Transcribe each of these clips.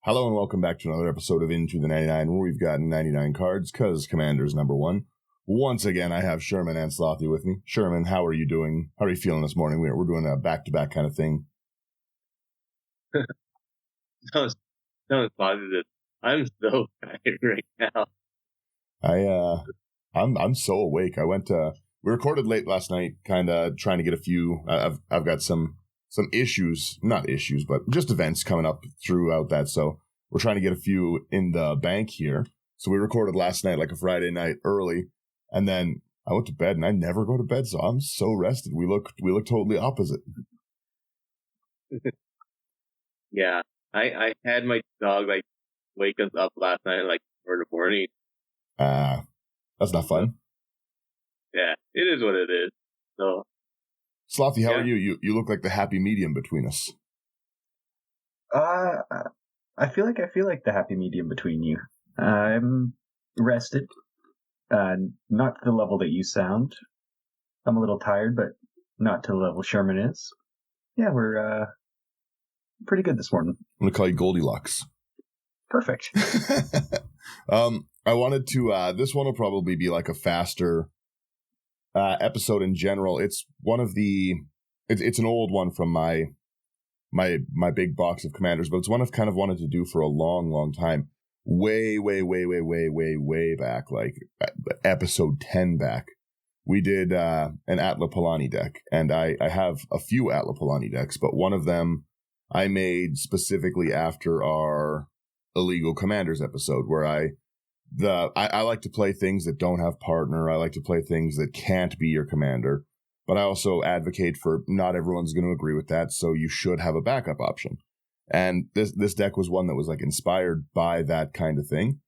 Hello and welcome back to another episode of Into the 99, where we've got 99 cards, cause Commander's number one. Once again, I have Sherman and Slothy with me. Sherman, how are you doing? How are you feeling this morning? We're doing a back-to-back kind of thing. Sounds positive. I'm so tired right now. I'm so awake. We recorded late last night, kind of trying to get a few. I've got some issues, not issues, but just events coming up throughout that. So we're trying to get a few in the bank here. So we recorded last night, like a Friday night early, and then I went to bed, and I never go to bed, so I'm so rested. We look totally opposite. Yeah, I had my dog wake us up last night for the morning. That's not fun. Yeah, it is what it is. So. Slothy, how are you? You look like the happy medium between us. I feel like the happy medium between you. I'm rested. Not to the level that you sound. I'm a little tired, but not to the level Sherman is. Yeah, we're pretty good this morning. I'm gonna call you Goldilocks. Perfect. I wanted to. This one will probably be like a faster episode in general. It's one of the. It's an old one from my big box of commanders, but it's one I've kind of wanted to do for a long time. Way back, like episode 10 back. We did an Atla Palani deck, and I have a few Atla Palani decks, but one of them I made specifically after our illegal commanders episode, where I like to play things that don't have partner. I like to play things that can't be your commander, but I also advocate for not everyone's going to agree with that, so you should have a backup option. And this deck was one that was like inspired by that kind of thing,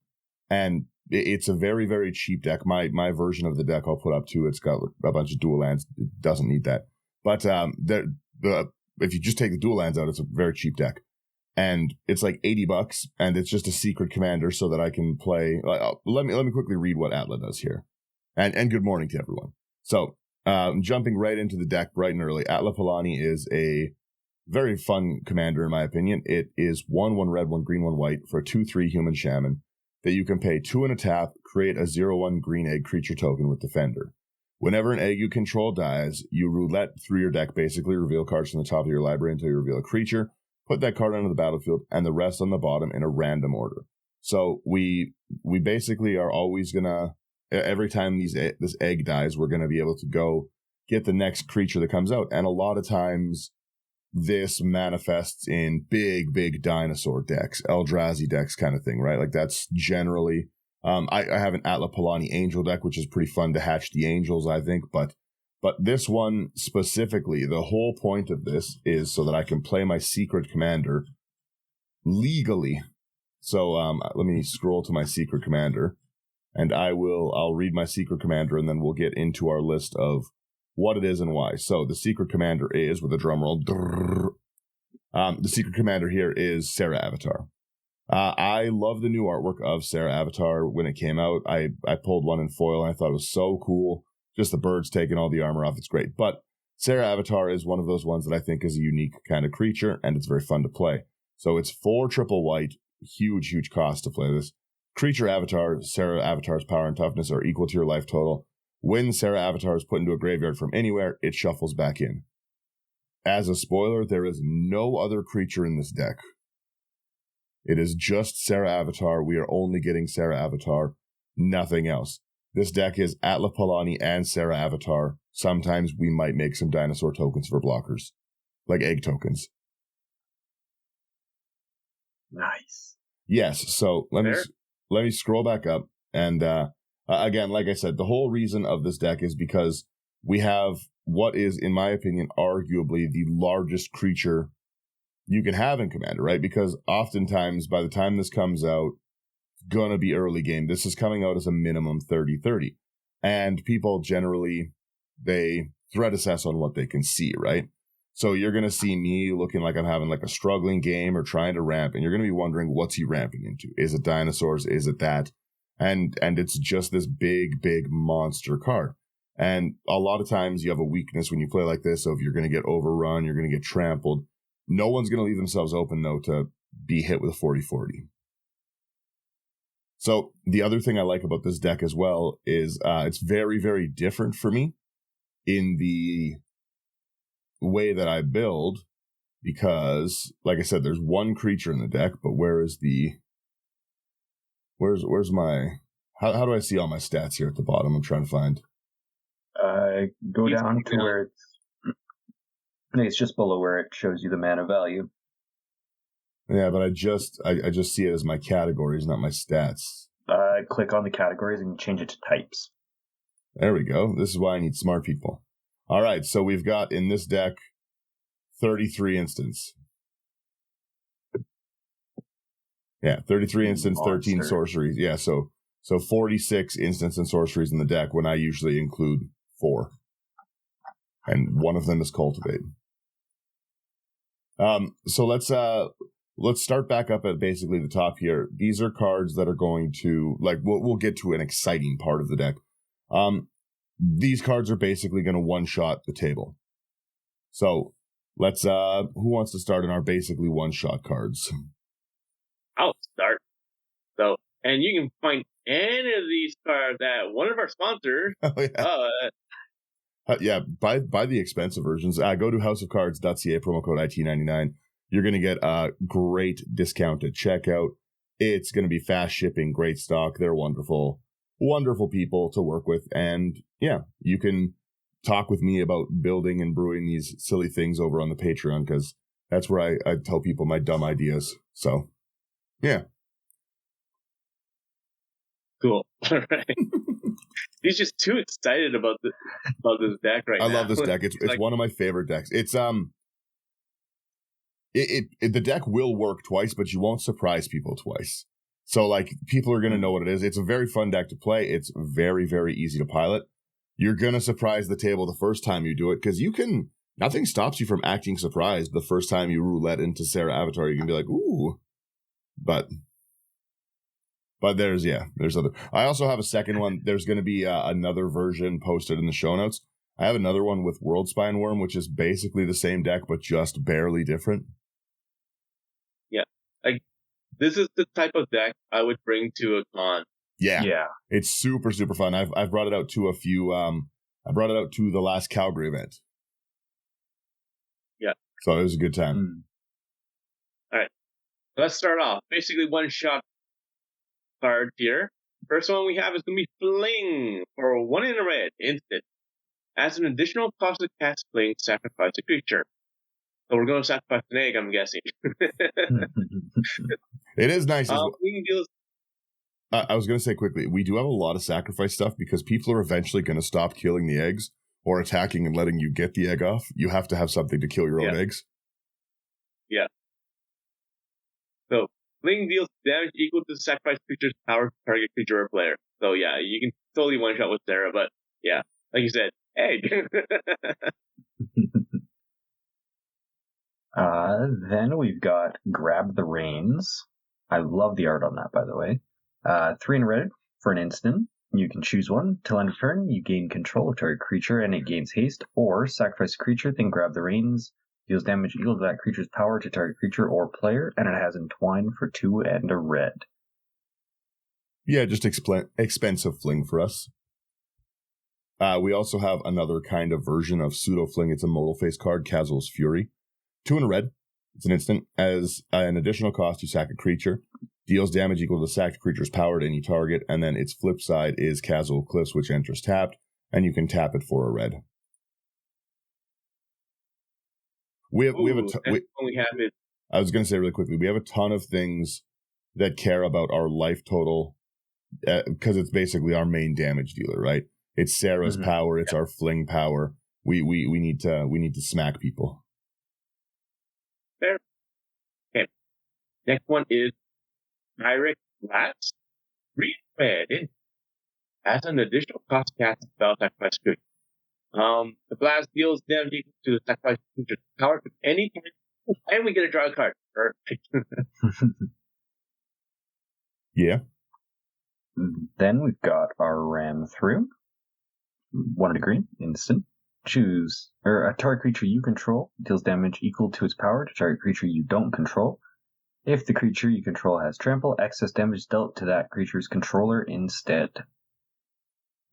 and it's a very, very cheap deck. My version of the deck I'll put up too. It's got a bunch of dual lands. It doesn't need that, but if you just take the dual lands out, it's a very cheap deck. And it's like $80, and it's just a secret commander so that I can play. Let me quickly read what Atla does here. And good morning to everyone. So, jumping right into the deck bright and early, Atla Palani is a very fun commander, in my opinion. It is 1/1 red, 1 green, 1 white for a 2/3 human shaman that you can pay 2 and a tap, create a 0/1 green egg creature token with Defender. Whenever an egg you control dies, you roulette through your deck, basically reveal cards from the top of your library until you reveal a creature. Put that card onto the battlefield, and the rest on the bottom in a random order. So we basically are always gonna, every time this egg dies, we're gonna be able to go get the next creature that comes out. And a lot of times, this manifests in big dinosaur decks, Eldrazi decks kind of thing, right? Like that's generally, I have an Atla Palani Angel deck, which is pretty fun to hatch the angels, I think, but this one specifically, the whole point of this is so that I can play my secret commander legally. So let me scroll to my secret commander, and I'll read my secret commander, and then we'll get into our list of what it is and why. So the secret commander is, with a drum roll, the secret commander here is Serra Avatar. I love the new artwork of Serra Avatar. When it came out, I pulled one in foil, and I thought it was so cool. Just the birds taking all the armor off. It's great. But Serra Avatar is one of those ones that I think is a unique kind of creature, and it's very fun to play. So it's 4 triple white, huge cost to play this. Creature Avatar, Serra Avatar's power and toughness are equal to your life total. When Serra Avatar is put into a graveyard from anywhere, it shuffles back in. As a spoiler, there is no other creature in this deck. It is just Serra Avatar. We are only getting Serra Avatar, nothing else. This deck is Atla Palani and Serra Avatar. Sometimes we might make some dinosaur tokens for blockers, like egg tokens. Nice. Yes, so let me scroll back up, and again, like I said, the whole reason of this deck is because we have what is, in my opinion, arguably the largest creature you can have in Commander, right? Because oftentimes, by the time this comes out, gonna be early game. This is coming out as a minimum 30-30. And people generally, they threat assess on what they can see, right? So you're gonna see me looking like I'm having like a struggling game or trying to ramp, and you're gonna be wondering, what's he ramping into? Is it dinosaurs? Is it that? And it's just this big monster card. And a lot of times you have a weakness when you play like this, so if you're gonna get overrun, you're gonna get trampled. No one's gonna leave themselves open, though, to be hit with a 40/40. So the other thing I like about this deck as well is it's very, very different for me in the way that I build, because, like I said, there's one creature in the deck, but where's my, how do I see all my stats here at the bottom? I'm trying to find. Go down to where it's just below where it shows you the mana value. Yeah, but I just see it as my categories, not my stats. Click on the categories and change it to types. There we go. This is why I need smart people. All right, so we've got in this deck 33 instants. Yeah, 33 instants, 13 sorceries. Yeah, so 46 instants and sorceries in the deck when I usually include 4. And one of them is Cultivate. So let's start back up at basically the top here. These are cards that are going to, like, we'll get to an exciting part of the deck. These cards are basically going to one-shot the table. So let's, who wants to start in our basically one-shot cards? I'll start. So, and you can find any of these cards at one of our sponsors. Oh, yeah. Yeah, buy the expensive versions. Go to houseofcards.ca, promo code IT99. You're going to get a great discount at checkout. It's going to be fast shipping, great stock. They're wonderful, wonderful people to work with. And yeah, you can talk with me about building and brewing these silly things over on the Patreon, because that's where I tell people my dumb ideas. So, yeah. Cool. All right. He's just too excited about this deck right now. I love this deck. It's like, one of my favorite decks. It's the deck will work twice, but you won't surprise people twice. So, like, people are going to know what it is. It's a very fun deck to play. It's very, very easy to pilot. You're going to surprise the table the first time you do it, because nothing stops you from acting surprised the first time you roulette into Sarah Avatar. You can be like, ooh. But there's other. I also have a second one. There's going to be another version posted in the show notes. I have another one with Worldspine Wurm, which is basically the same deck, but just barely different. Yeah. Like, this is the type of deck I would bring to a con. Yeah. It's super, super fun. I've brought it out to a few. I brought it out to the last Calgary event. Yeah. So it was a good time. All right. Let's start off. Basically, one shot card here. First one we have is going to be Fling for 1 in a red instant. As an additional cost to cast Fling, sacrifice a creature. So we're going to sacrifice an egg, I'm guessing. It is nice. Fling deals. I was going to say quickly, we do have a lot of sacrifice stuff because people are eventually going to stop killing the eggs or attacking and letting you get the egg off. You have to have something to kill your own eggs. Yeah. So, Fling deals damage equal to the sacrifice creature's power to target creature or player. So yeah, you can totally one-shot with Sarah, but yeah, like you said, egg. Then we've got Grab the Reins. I love the art on that, by the way. 3 in red for an instant. You can choose one. Till end of turn, you gain control of target creature and it gains haste, or sacrifice a creature, then grab the reins. Deals damage equal to that creature's power to target creature or player, and it has Entwine for 2 and a red. Yeah, just expensive Fling for us. We also have another kind of version of Pseudo Fling. It's a modal face card, Casual's Fury. 2 in a red. It's an instant. As an additional cost, you sack a creature. Deals damage equal to the sacked creature's power to any target, and then its flip side is Casual Cliffs, which enters tapped, and you can tap it for a red. I was going to say really quickly, we have a ton of things that care about our life total, because it's basically our main damage dealer, right? It's Sarah's power, it's our Fling power. We need to smack people. Fair. Okay. Next one is Direct Blast. 3 red. As an additional cost, cast spell sacrifice creature. The blast deals damage equal to the sacrifice creature's power to any time, and we get to draw a card. Perfect. Yeah. Then we've got our Ram Through. 1 in a green, instant. Choose, or a target creature you control deals damage equal to its power to target creature you don't control. If the creature you control has trample, excess damage dealt to that creature's controller instead.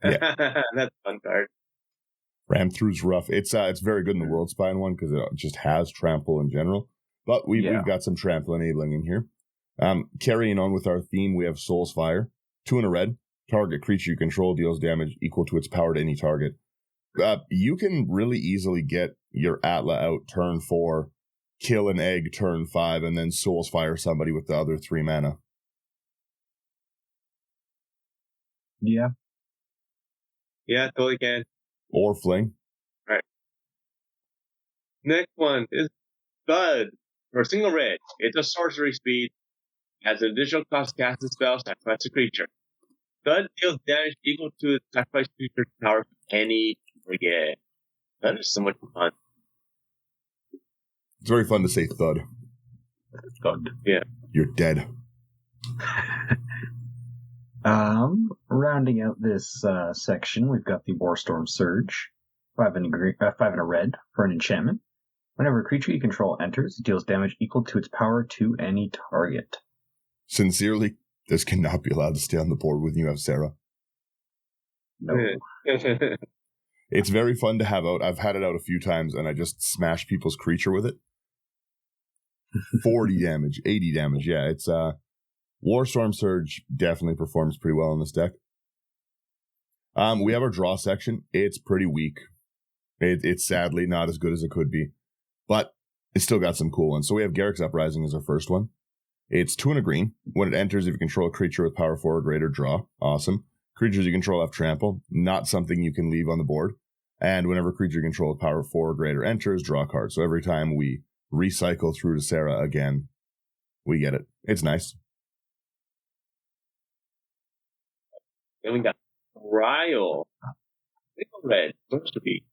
Yeah. That's a fun card. Ram through's rough. It's very good in the Worldspine one because it just has trample in general. But we've got some trample enabling in here. Carrying on with our theme, we have Soul's Fire. 2 and a red. Target creature you control deals damage equal to its power to any target. You can really easily get your Atla out turn 4, kill an egg turn 5, and then Soul's Fire somebody with the other 3 mana. Yeah. Yeah, totally can. Or Fling. Right. Next one is Thud. For a single red, it's a sorcery speed. Has an additional cost to cast a spell, sacrifice a creature. Thud deals damage equal to its sacrifice creature's power to any target. That is so much fun. It's very fun to say Thud. Thud. Yeah. You're dead. Rounding out this section, we've got the Warstorm Surge. 5 and a red for an enchantment. Whenever a creature you control enters, it deals damage equal to its power to any target. Sincerely, this cannot be allowed to stay on the board when you have Sarah. No. It's very fun to have out. I've had it out a few times, and I just smash people's creature with it. 40 damage, 80 damage. Yeah, it's Warstorm Surge definitely performs pretty well in this deck. We have our draw section. It's pretty weak. It's sadly not as good as it could be, but it's still got some cool ones. So we have Garrick's Uprising as our first one. It's 2 and a green. When it enters, if you control a creature with power 4 or greater, draw. Awesome. Creatures you control have trample. Not something you can leave on the board. And whenever a creature you control with power 4 or greater enters, draw a card. So every time we recycle through to Sarah again, we get it. It's nice. Then we got Ryle. Single red, sorcery.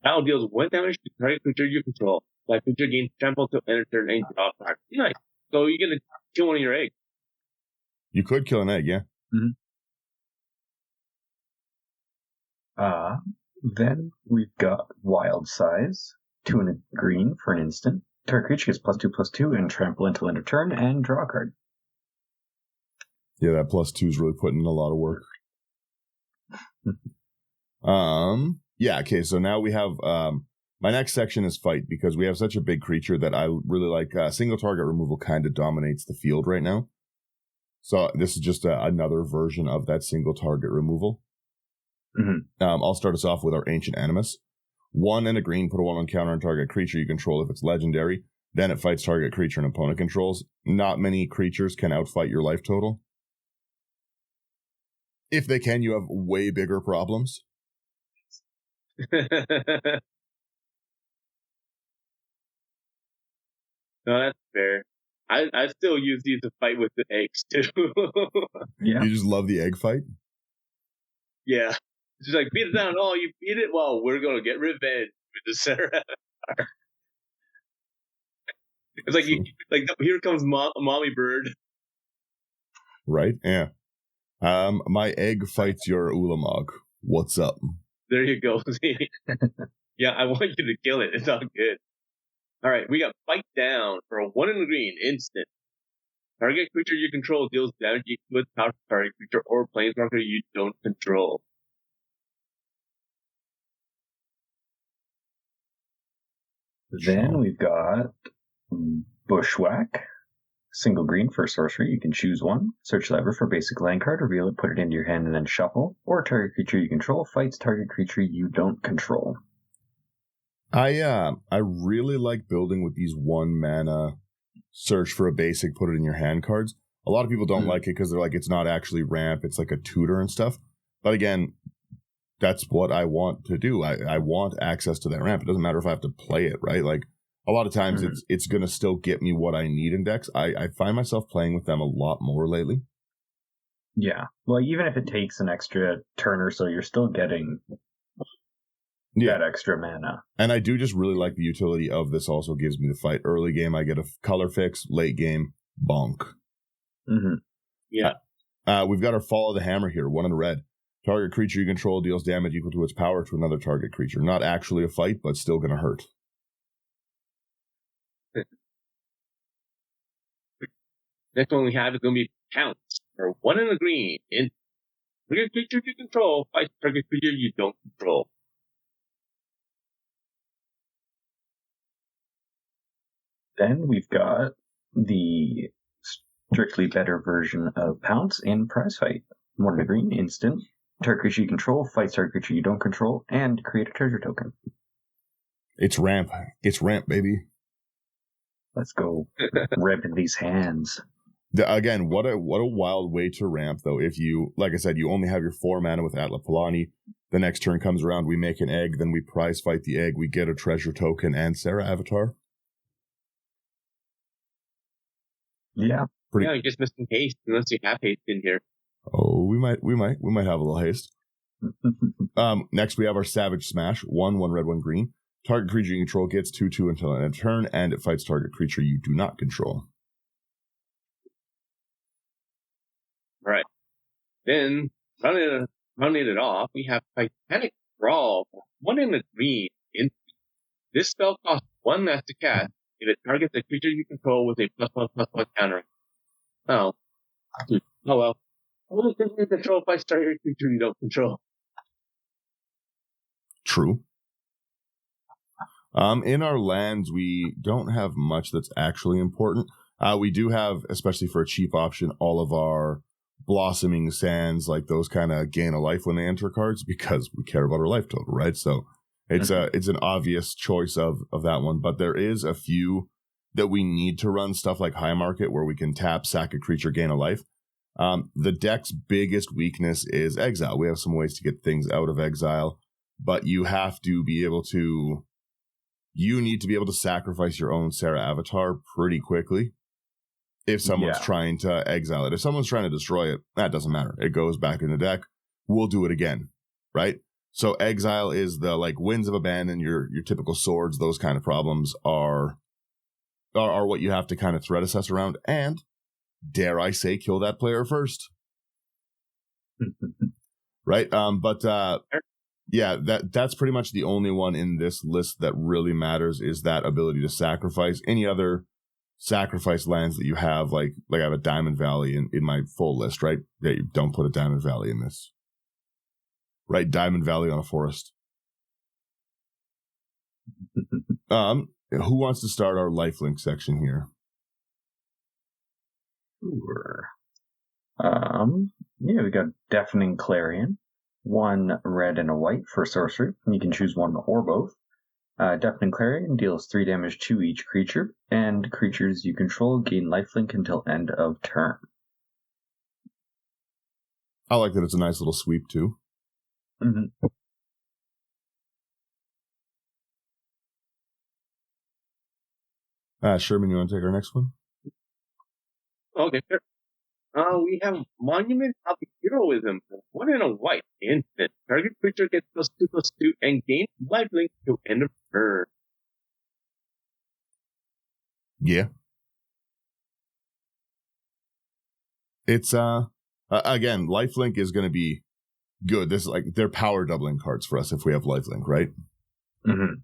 Ryle deals 1 damage to target creature you control. That creature gains trample to enter turn and draw a card. Nice. So you're gonna kill one of your eggs. You could kill an egg, yeah. Mm-hmm. Then we've got Wild Size. 2 and a green for an instant. Target creature gets +2/+2 and trample until end of turn and draw a card. Yeah, that +2 is really putting in a lot of work. Yeah, okay, so now we have my next section is fight, because we have such a big creature that I really like. Single target removal kind of dominates the field right now. So this is just another version of that single target removal. Mm-hmm. I'll start us off with our Ancient Animus. 1 and a green, put a 1/1 counter on target creature you control if it's legendary. Then it fights target creature an opponent controls. Not many creatures can outfight your life total. If they can, you have way bigger problems. No, that's fair. I still use these to fight with the eggs too. Yeah. You just love the egg fight? Yeah. It's just like, beat it down. Oh, you beat it? Well, we're going to get revenge with the Sarah. It's like, here comes Mommy Bird. Right? Yeah. My egg fights your Ulamog. What's up? There you go. Yeah, I want you to kill it. It's all good. All right, we got Fight Down for a 1 in the green instant. Target creature you control deals damage equal to power to target creature or planeswalker you don't control. Then we've got Bushwhack. Single green for sorcery. You can choose one. Search the library for a basic land card, reveal it, put it into your hand, and then shuffle. Or target creature you control fights target creature you don't control. I really like building with these 1 mana search for a basic, put it in your hand cards. A lot of people don't like it because they're like, it's not actually ramp, it's like a tutor and stuff. But again, that's what I want to do. I want access to that ramp. It doesn't matter if I have to play it, right? Like, a lot of times it's going to still get me what I need in decks. I find myself playing with them a lot more lately. Yeah. Well, even if it takes an extra turn or so, you're still getting that extra mana. And I do just really like the utility of this also gives me the fight. Early game, I get a color fix. Late game, bonk. Mm-hmm. Yeah. We've got our Fall of the Hammer here, 1 in the red. Target creature you control deals damage equal to its power to another target creature. Not actually a fight, but still going to hurt. Next one we have is going to be Pounce, for 1 in the green. Target creature you control fights target creature you don't control. Then we've got the strictly better version of Pounce in Prize Fight. 1 in the green, instant. Target creature you control fights target creature you don't control, and create a treasure token. It's ramp. It's ramp, baby. Let's go rip in these hands. Again, what a wild way to ramp, though. If you, like I said, you only have your 4 mana with Atla Palani. The next turn comes around, we make an egg, then we prize fight the egg, we get a treasure token and Sarah Avatar. Yeah. Yeah, you're just missing haste, unless you have haste in here. Oh, we might have a little haste. Next we have our Savage Smash, 1 red, 1 green. Target creature you control gets 2/2 until end of turn, and it fights target creature you do not control. Right. Then, rounding it off, we have Titanic Brawl, 1 in the green. This spell costs 1 less to cast if it targets a creature you control with a +1/+1 counter. Oh. Oh well. Only creature you control fights target creature you don't control. True. In our lands, we don't have much that's actually important. We do have, especially for a cheap option, all of our Blossoming Sands, like those kind of gain a life when they enter cards, because we care about our life total, right? So it's an obvious choice of that one. But there is a few that we need to run, stuff like High Market, where we can tap, sack a creature, gain a life. The deck's biggest weakness is exile. We have some ways to get things out of exile, but you have to be able to... You need to be able to sacrifice your own Sarah Avatar pretty quickly if someone's trying to exile it. If someone's trying to destroy it, that doesn't matter. It goes back in the deck. We'll do it again, right? So exile is the like Winds of Abandon, your typical swords, those kind of problems are what you have to kind of threat assess around, and dare I say, kill that player first. Right? Yeah, that's pretty much the only one in this list that really matters, is that ability to sacrifice. Any other sacrifice lands that you have, like I have a Diamond Valley in my full list, right? Yeah, you don't put a Diamond Valley in this. Right, Diamond Valley on a forest. Who wants to start our lifelink section here? Sure. Yeah, we got Deafening Clarion. 1 red and a white for sorcery. You can choose one or both. Deafening Clarion deals 3 damage to each creature, and creatures you control gain lifelink until end of turn. I like that it's a nice little sweep, too. Mm-hmm. Sherman, you want to take our next one? Okay, sure. We have Monument of Heroism, 1 in a white. Instant. Target creature gets +2/+2 and gains lifelink to end of turn. Yeah. It's, again, lifelink is going to be good. This is like, they're power doubling cards for us if we have lifelink, right? Mm-hmm.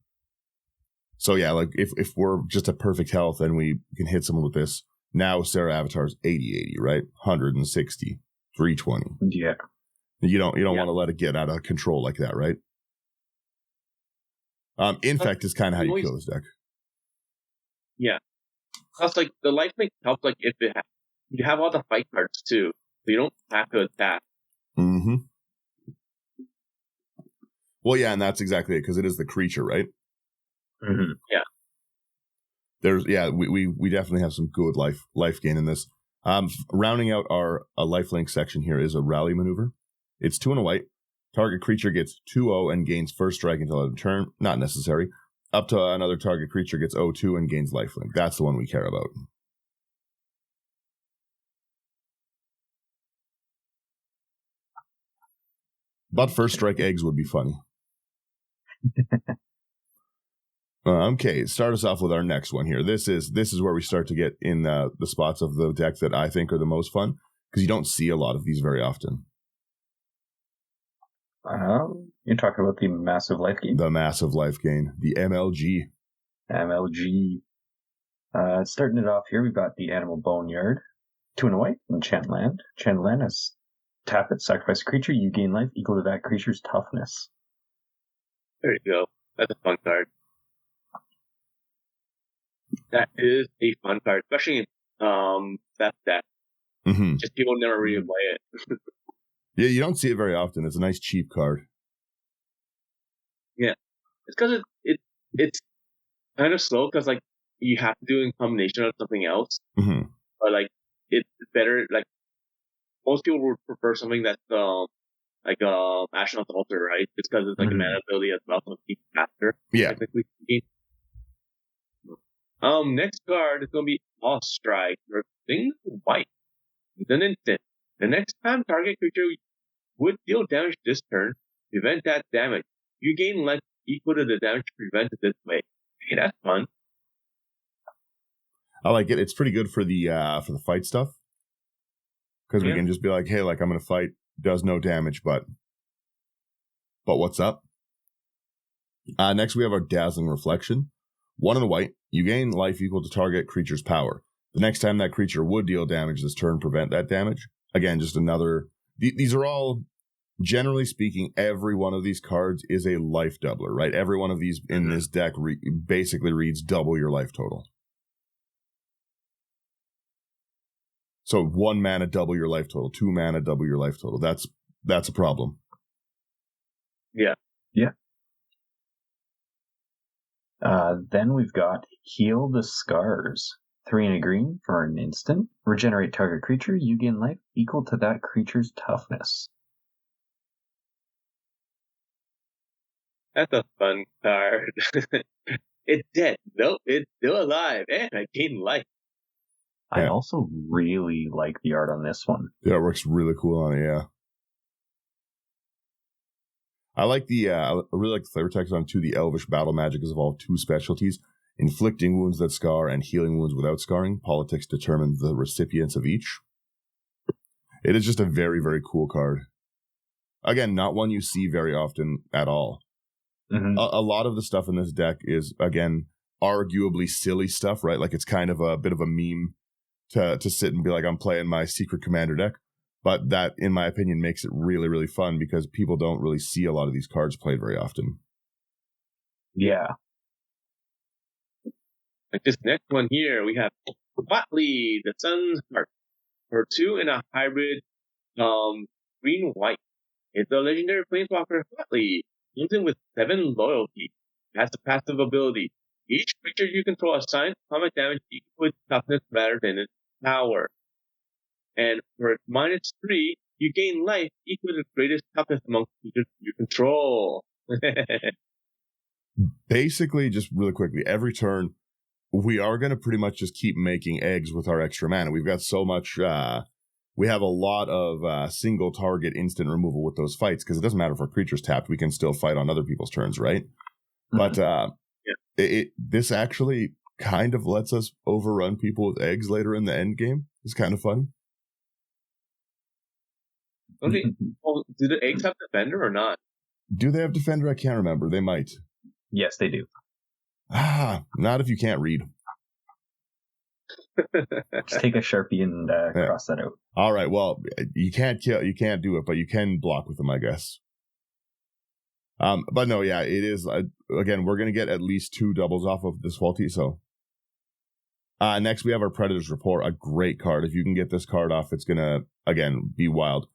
So yeah, like if we're just at perfect health and we can hit someone with this, now Sarah Avatar's 80/80, right? 160, 320. Yeah. You don't want to let it get out of control like that, right? Infect is kind of how you kill this deck. Yeah. Plus, like, the lifelink helps, like, if you have all the fight cards, too. So you don't have to attack. Mm-hmm. Well, yeah, and that's exactly it, because it is the creature, right? Mm-hmm. Yeah. We definitely have some good life gain in this. Rounding out our lifelink section here is a rally maneuver. It's 2 and a white. Target creature gets 2/0 and gains first strike until end of turn. Not necessary. Up to another target creature gets 0/2 and gains lifelink. That's the one we care about. But first strike eggs would be funny. Okay, start us off with our next one here. This is where we start to get in the spots of the deck that I think are the most fun, because you don't see a lot of these very often. You're talking about the massive life gain? The massive life gain, the MLG. MLG. Starting it off here, we've got the Animal Boneyard. 2 and a white, enchant land. Enchant land as tap it, sacrifice a creature, you gain life equal to that creature's toughness. There you go. That's a fun card. That is a fun card, especially in that. Mm-hmm. Just people never really play it. Yeah, you don't see it very often. It's a nice cheap card. Yeah, it's because it's kind of slow because like you have to do it in combination of something else. Mm-hmm. But like it's better. Like most people would prefer something that's Ashnod's Altar, right? Just because it's like a mana ability as well, so it's faster. Yeah. Technically speaking. Next card is gonna be All Strike. Things white. With an instant. The next time target creature would deal damage this turn, prevent that damage. You gain life equal to the damage prevented this way. Hey, that's fun. I like it. It's pretty good for the fight stuff. Because we can just be like, hey, like I'm gonna fight, does no damage, but what's up? Next we have our Dazzling Reflection. 1 and a white. You gain life equal to target creature's power. The next time that creature would deal damage this turn, prevent that damage. Again, just another... These are all, generally speaking, every one of these cards is a life doubler, right? Every one of these in this deck basically reads double your life total. So 1 mana, double your life total. 2 mana, double your life total. That's a problem. Yeah. Yeah. Then we've got Heal the Scars. 3 and a green for an instant. Regenerate target creature. You gain life equal to that creature's toughness. That's a fun card. It's dead. Nope, it's still alive. And I gain life. I also really like the art on this one. Yeah, it works really cool on it, yeah. I like I really like the flavor text on it too. The Elvish Battle Magic has evolved 2 specialties. Inflicting wounds that scar and healing wounds without scarring. Politics determine the recipients of each. It is just a very, very cool card. Again, not one you see very often at all. Mm-hmm. A lot of the stuff in this deck is, again, arguably silly stuff, right? Like it's kind of a bit of a meme to sit and be like, I'm playing my Secret Commander deck. But that, in my opinion, makes it really, really fun because people don't really see a lot of these cards played very often. Yeah. Like this next one here, we have Watley, the Sun's Heart. For 2 in a hybrid green-white. It's a legendary planeswalker Watley, using with 7 loyalty. It has a passive ability. Each creature you control assigns combat damage equal to toughness rather than its power. And for -3, you gain life equal to the greatest toughness among creatures you control. Basically, just really quickly, every turn, we are going to pretty much just keep making eggs with our extra mana. We've got so much, we have a lot of single target instant removal with those fights, because it doesn't matter if our creature's tapped, we can still fight on other people's turns, right? Mm-hmm. But this actually kind of lets us overrun people with eggs later in the end game. It's kind of fun. Okay, well, do the eggs have Defender or not? Do they have Defender? I can't remember. They might. Yes, they do. Not if you can't read. Let's take a Sharpie and cross that out. All right. Well, you can't kill. You can't do it, but you can block with them, I guess. But no, yeah, it is. Again, we're gonna get at least 2 doubles off of this faulty. So, next we have our Predator's Report, a great card. If you can get this card off, it's gonna again be wild.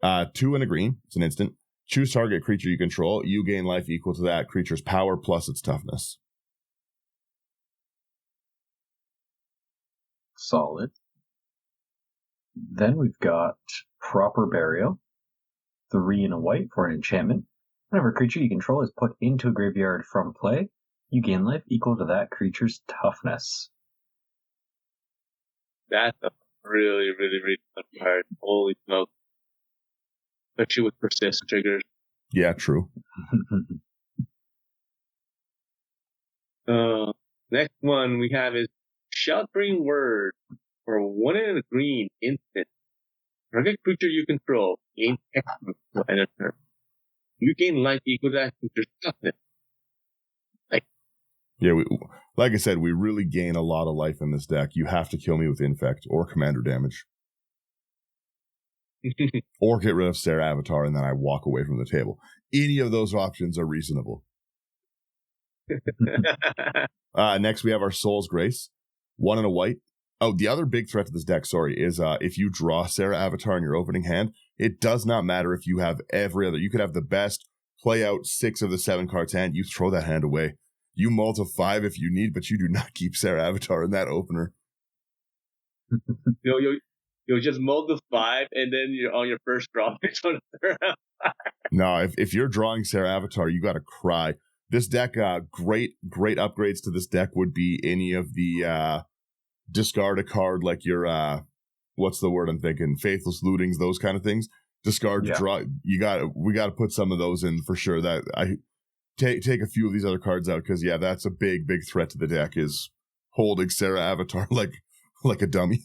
2 and a green. It's an instant. Choose target creature you control. You gain life equal to that creature's power plus its toughness. Solid. Then we've got Proper Burial. 3 and a white for an enchantment. Whenever a creature you control is put into a graveyard from play, you gain life equal to that creature's toughness. That's a really, really, really fun card. Holy smoke. Especially with persist triggers. Yeah, true. Next one we have is Sheltering Word. For 1 and a green instant. Target creature you control gains extra for end of turn. You gain life equal to that creature's toughness. Yeah, like I said, we really gain a lot of life in this deck. You have to kill me with Infect or Commander damage. or get rid of Sarah Avatar and then I walk away from the table. Any of those options are reasonable. Next, we have our Soul's Grace. 1 and a white. Oh, the other big threat to this deck, is if you draw Sarah Avatar in your opening hand, it does not matter if you have every other. You could have the best, play out 6 of the 7 cards hand. You throw that hand away. You mull to 5 if you need, but you do not keep Sarah Avatar in that opener. You'll just mull the 5, and then you're on your first draw. No, if you're drawing Sarah Avatar, you got to cry. This deck, great upgrades to this deck would be any of the discard a card like your what's the word I'm thinking? Faithless Lootings, those kind of things. Discard to draw. We got to put some of those in for sure. That I take a few of these other cards out because that's a big threat to the deck is holding Sarah Avatar like a dummy.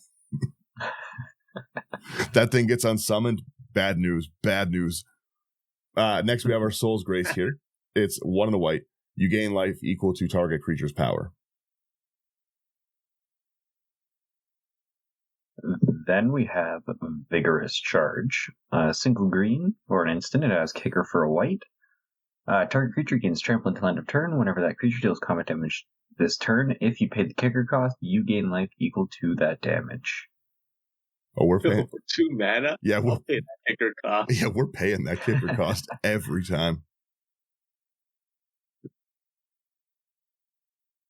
That thing gets unsummoned. Bad news. Next we have our Soul's Grace here. It's 1 and a white. You gain life equal to target creature's power. Then we have Vigorous Charge. Single green for an instant. It has kicker for a white. Target creature gains trample until end of turn. Whenever that creature deals combat damage this turn, if you pay the kicker cost, you gain life equal to that damage. Oh, we're paying for 2 mana. Yeah, we'll pay that kicker cost. Yeah, we're paying that kicker cost every time.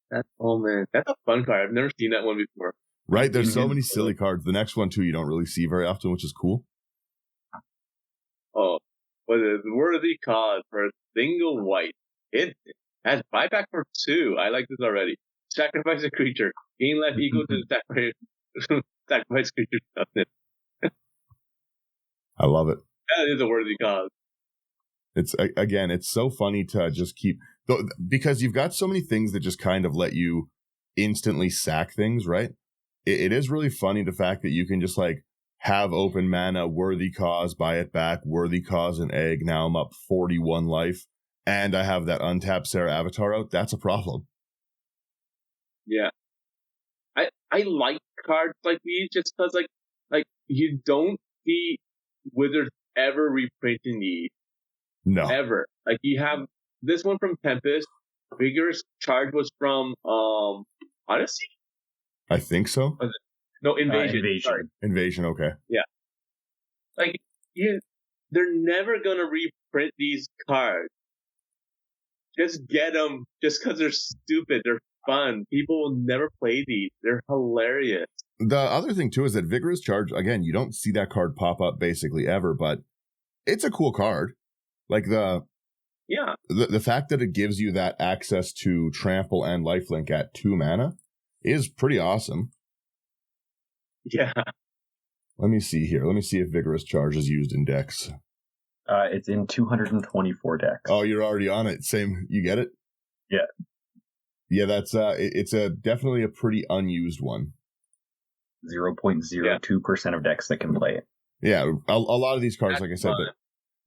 That's a fun card. I've never seen that one before. Right, there's so many silly cards. The next one too, you don't really see very often, which is cool. Oh, but the Worthy Cause for a single white. It has buyback for 2. I like this already. Sacrifice a creature. Gain life equal to the sacrifice creature toughness. I love it. That is a Worthy Cause. It's so funny to just keep, because you've got so many things that just kind of let you instantly sack things, right? It is really funny the fact that you can just have open mana, Worthy Cause, buy it back, Worthy Cause an egg. Now I'm up 41 life, and I have that untapped Sarah Avatar out. That's a problem. Yeah, I like cards like these just because like you don't see Wizards ever reprinting these. No, ever. Like you have this one from Tempest. Vigorous Charge was from Odyssey. I think so. No, Invasion. Invasion, okay. Yeah. They're never going to reprint these cards. Just get them just because they're stupid. They're fun. People will never play these. They're hilarious. The other thing, too, is that Vigorous Charge, again, you don't see that card pop up basically ever, but it's a cool card. The fact that it gives you that access to trample and lifelink at 2 mana is pretty awesome. Yeah. Let me see here. Let me see if Vigorous Charge is used in decks. It's in 224 decks. Oh, you're already on it. Same. You get it? Yeah. Yeah, that's it's definitely a pretty unused one. 0.02% of decks that can play it. Yeah, a lot of these cards, like I said,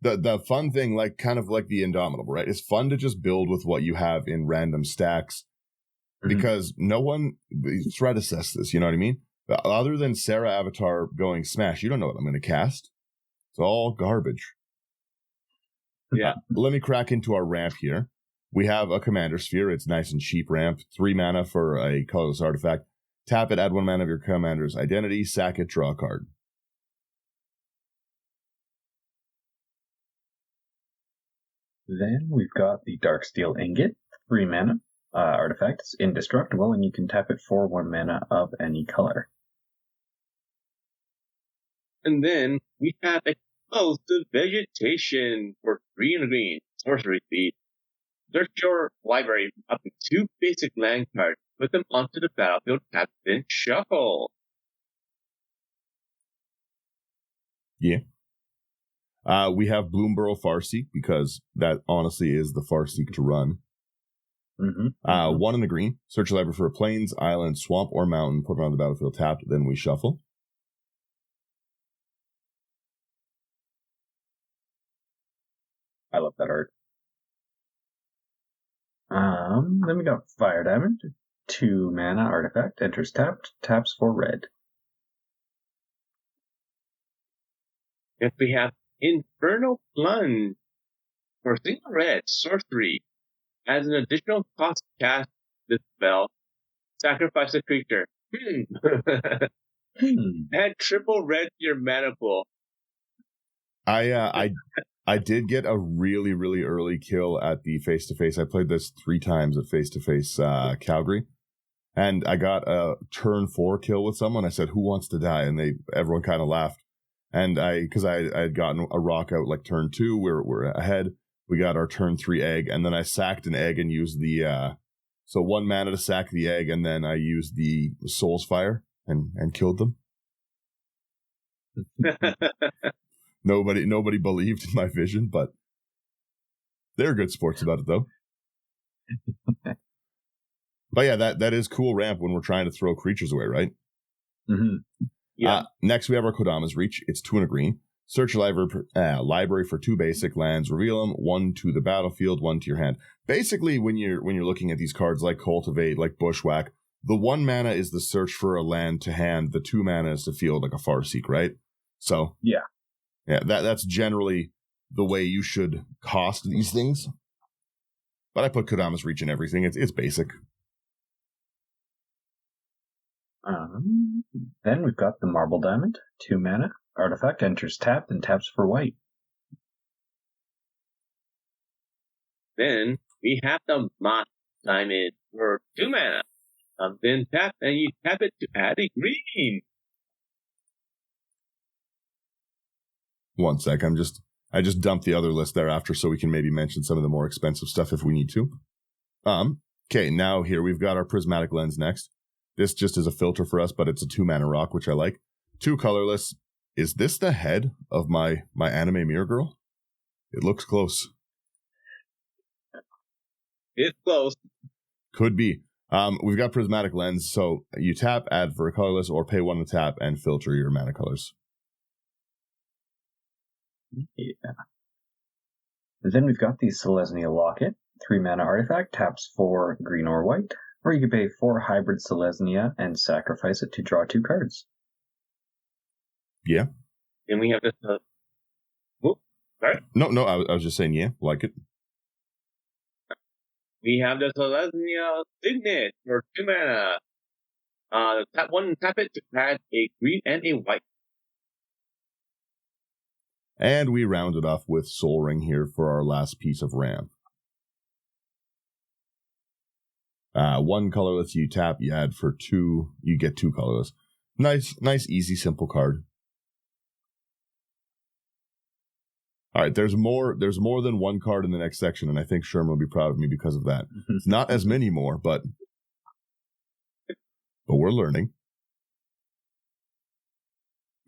the fun thing, kind of like the Indomitable, right? It's fun to just build with what you have in random stacks. Because no one threat assess this, you know what I mean? Other than Sarah Avatar going smash, you don't know what I'm going to cast. It's all garbage. Yeah. Let me crack into our ramp here. We have a Commander Sphere. It's nice and cheap ramp. 3 mana for a colorless artifact. Tap it, add 1 mana of your commander's identity, sack it, draw a card. Then we've got the Darksteel Ingot, 3 mana. Artifact is indestructible, and you can tap it for 1 mana of any color. And then we have Explosive Vegetation for 3 and a green. Sorcery speed. Search your library up to 2 basic land cards. Put them onto the battlefield, tap, then shuffle. Yeah. We have Bloomborough Farseek, because that honestly is the Farseek to run. 1 in the green. Search your library for a plains, island, swamp, or mountain. Put it on the battlefield tapped, then we shuffle. I love that art. Then we got Fire Damage. 2 mana artifact. Enters tapped. Taps for red. If we have Infernal Plunge for single red sorcery, as an additional cost to cast this spell, sacrifice a creature. Add triple red to your mana pool. I did get a really, really early kill at the face-to-face. I played this 3 times at face-to-face Calgary. And I got a turn 4 kill with someone. I said, "Who wants to die?" And everyone kind of laughed. And because I had gotten a rock out like turn 2, we're ahead. We got our turn 3 egg, and then I sacked an egg and used the so 1 mana to sack the egg, and then I used the Soul's Fire and killed them. Nobody believed in my vision, but they're good sports about it though. But yeah, that is cool ramp when we're trying to throw creatures away, right? Mm-hmm. Yeah. Next, we have our Kodama's Reach. It's 2 and a green. Search a library for 2 basic lands. Reveal them, 1 to the battlefield, 1 to your hand. Basically, when you're looking at these cards like Cultivate, like Bushwhack, the 1 mana is the search for a land to hand. The 2 mana is to field, like a Farseek, right? So yeah, that's generally the way you should cost these things. But I put Kodama's Reach in everything. It's basic. Then we've got the Marble Diamond, 2 mana. Artifact enters tapped and taps for white. Then we have the Moss Diamond for 2 mana. Then tap and you tap it to add a green. One sec, I just dumped the other list thereafter so we can maybe mention some of the more expensive stuff if we need to. Okay, now here we've got our Prismatic Lens next. This just is a filter for us, but it's a 2 mana rock, which I like. 2 colorless. Is this the head of my anime mirror girl? It looks close. It's close. Could be. We've got Prismatic Lens, so you tap, add for a colorless, or pay 1 to tap and filter your mana colors. Yeah. Then we've got the Selesnya Locket, 3 mana artifact, taps for green or white, or you can pay 4 hybrid Selesnya and sacrifice it to draw 2 cards. Yeah. Then we have this. Sorry? No, I was just saying, yeah, like it. We have the Selesnya Signet for 2 mana. Tap 1 and tap it to add a green and a white. And we round it off with Soul Ring here for our last piece of ramp. 1 colorless, you tap, you add for 2, you get 2 colorless. Nice, easy, simple card. All right, there's more than 1 card in the next section, and I think Sherman will be proud of me because of that. It's not as many more, but we're learning.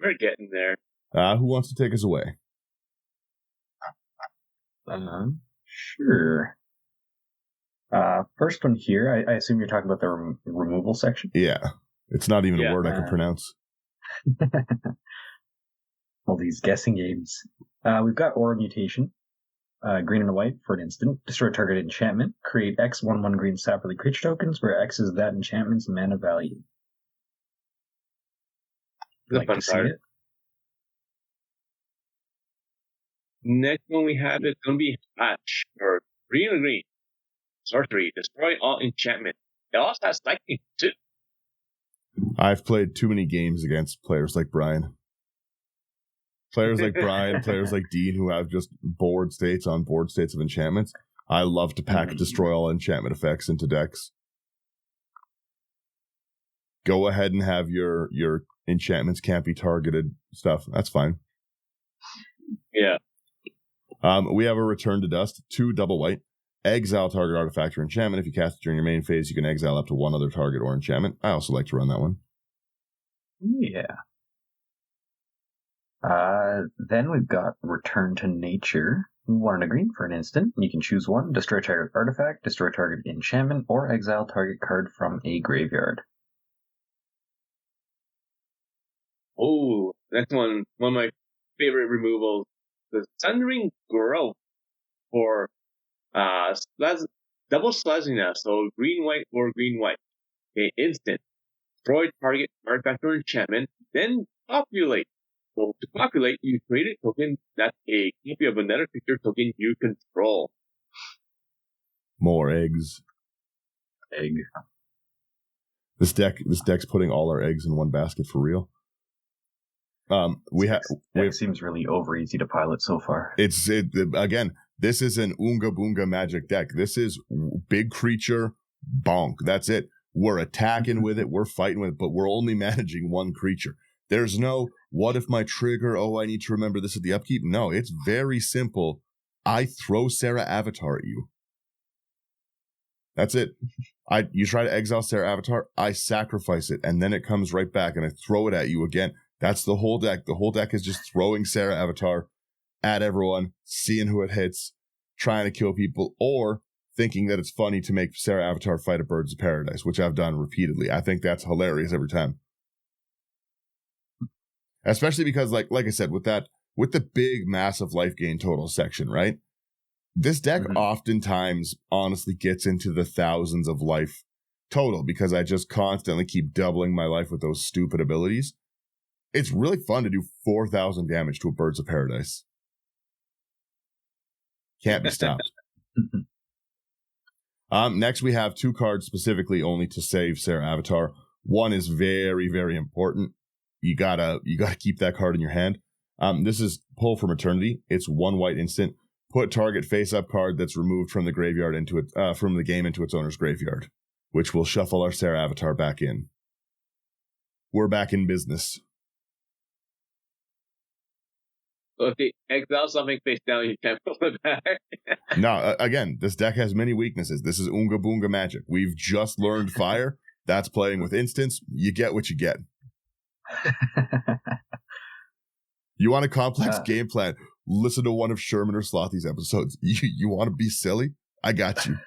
We're getting there. Who wants to take us away? Sure. First one here, I assume you're talking about the removal section? Yeah. It's not even a word I can pronounce. All these guessing games. We've got Aura Mutation. Green and white for an instant. Destroy target enchantment. Create X 1/1 green Sapperly creature tokens, where X is that enchantment's mana value. Like to see it? Next one we have is going to be Hatch, or green and green. Sorcery, destroy all enchantment. It also has lightning too. I've played too many games against players like Brian. Players like Brian, players like Dean, who have just board states on board states of enchantments. I love to pack destroy all enchantment effects into decks. Go ahead and have your enchantments can't be targeted stuff. That's fine. Yeah. We have a Return to Dust, 2 double white. Exile target artifact or enchantment. If you cast it during your main phase, you can exile up to 1 other target or enchantment. I also like to run that one. Yeah. Then we've got Return to Nature. 1 and a green for an instant. You can choose 1, destroy target artifact, destroy target enchantment, or exile target card from a graveyard. Oh, next one of my favorite removals. The Sundering Growth for double Selesnya, so green white or green white. Okay, instant. Destroy target artifact or enchantment, then populate. So to populate, you create a token that's a copy of another creature token you control. More eggs. Egg. This deck's putting all our eggs in one basket for real. It seems really over easy to pilot so far. Again, this is an Oonga Boonga magic deck. This is big creature, bonk. That's it. We're attacking with it. We're fighting with it, but we're only managing one creature. There's no, what if my trigger, I need to remember this at the upkeep. No, it's very simple. I throw Serra Avatar at you. That's it. You try to exile Serra Avatar, I sacrifice it, and then it comes right back, and I throw it at you again. That's the whole deck. The whole deck is just throwing Serra Avatar at everyone, seeing who it hits, trying to kill people, or thinking that it's funny to make Serra Avatar fight a Birds of Paradise, which I've done repeatedly. I think that's hilarious every time. Especially because, like I said, with the big, massive life gain total section, right? This deck oftentimes honestly gets into the thousands of life total because I just constantly keep doubling my life with those stupid abilities. It's really fun to do 4,000 damage to a Birds of Paradise. Can't be stopped. Next, we have 2 cards specifically only to save Serra Avatar. One is very, very important. You gotta keep that card in your hand. This is Pull from Eternity. It's 1 white instant. Put target face-up card that's removed from the graveyard from the game into its owner's graveyard, which will shuffle our Serra Avatar back in. We're back in business. So if they exile something face down, you can't pull it back. No, again, this deck has many weaknesses. This is Oonga Boonga magic. We've just learned Fire. That's playing with instants. You get what you get. You want a complex game plan? Listen to one of Sherman or Slothy's episodes. You want to be silly? I got you.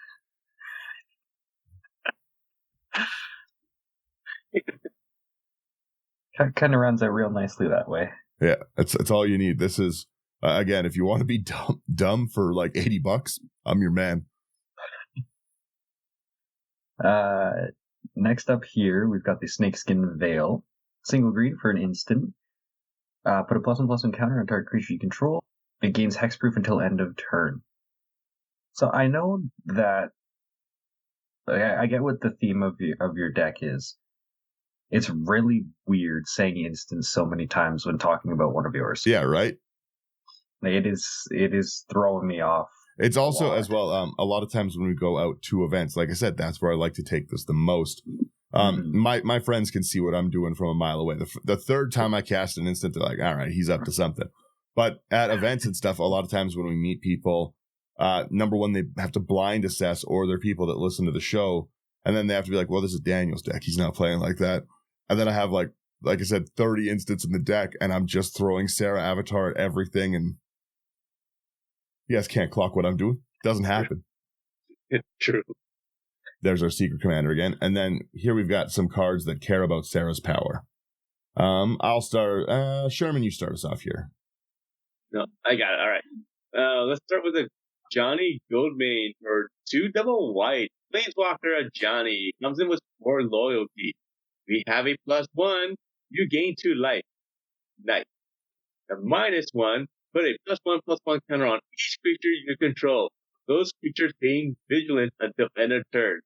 Kind of runs out real nicely that way. Yeah, it's all you need. This is again, if you want to be dumb for like $80, I'm your man. Next up here, we've got the Snakeskin Veil. Single green for an instant. Put a +1/+1 counter on target creature you control. It gains hexproof until end of turn. So I know that I get what the theme of your deck is. It's really weird saying instance so many times when talking about one of yours. Yeah, right? It is throwing me off. It's also, as well, a lot of times when we go out to events, like I said, that's where I like to take this the most. My friends can see what I'm doing from a mile away. The third time I cast an instant, they're like, all right, he's up to something. But at events and stuff, a lot of times when we meet people, number one, they have to blind assess, or they're people that listen to the show, and then they have to be like, well, this is Daniel's deck. He's not playing like that. And then I have, like I said, 30 instants in the deck, and I'm just throwing Serra Avatar at everything, and you guys can't clock what I'm doing. Doesn't happen. It's true. There's our Secret Commander again. And then here we've got some cards that care about Serra's power. I'll start. Sherman, you start us off here. No, I got it. All right. Let's start with a Johnny Goldmane for 2 double white. Planeswalker Johnny comes in with 4 loyalty. We have a +1. You gain 2 life. Nice. A -1. Put a +1/+1 counter on each creature you control. Those creatures gain vigilance until end of turn.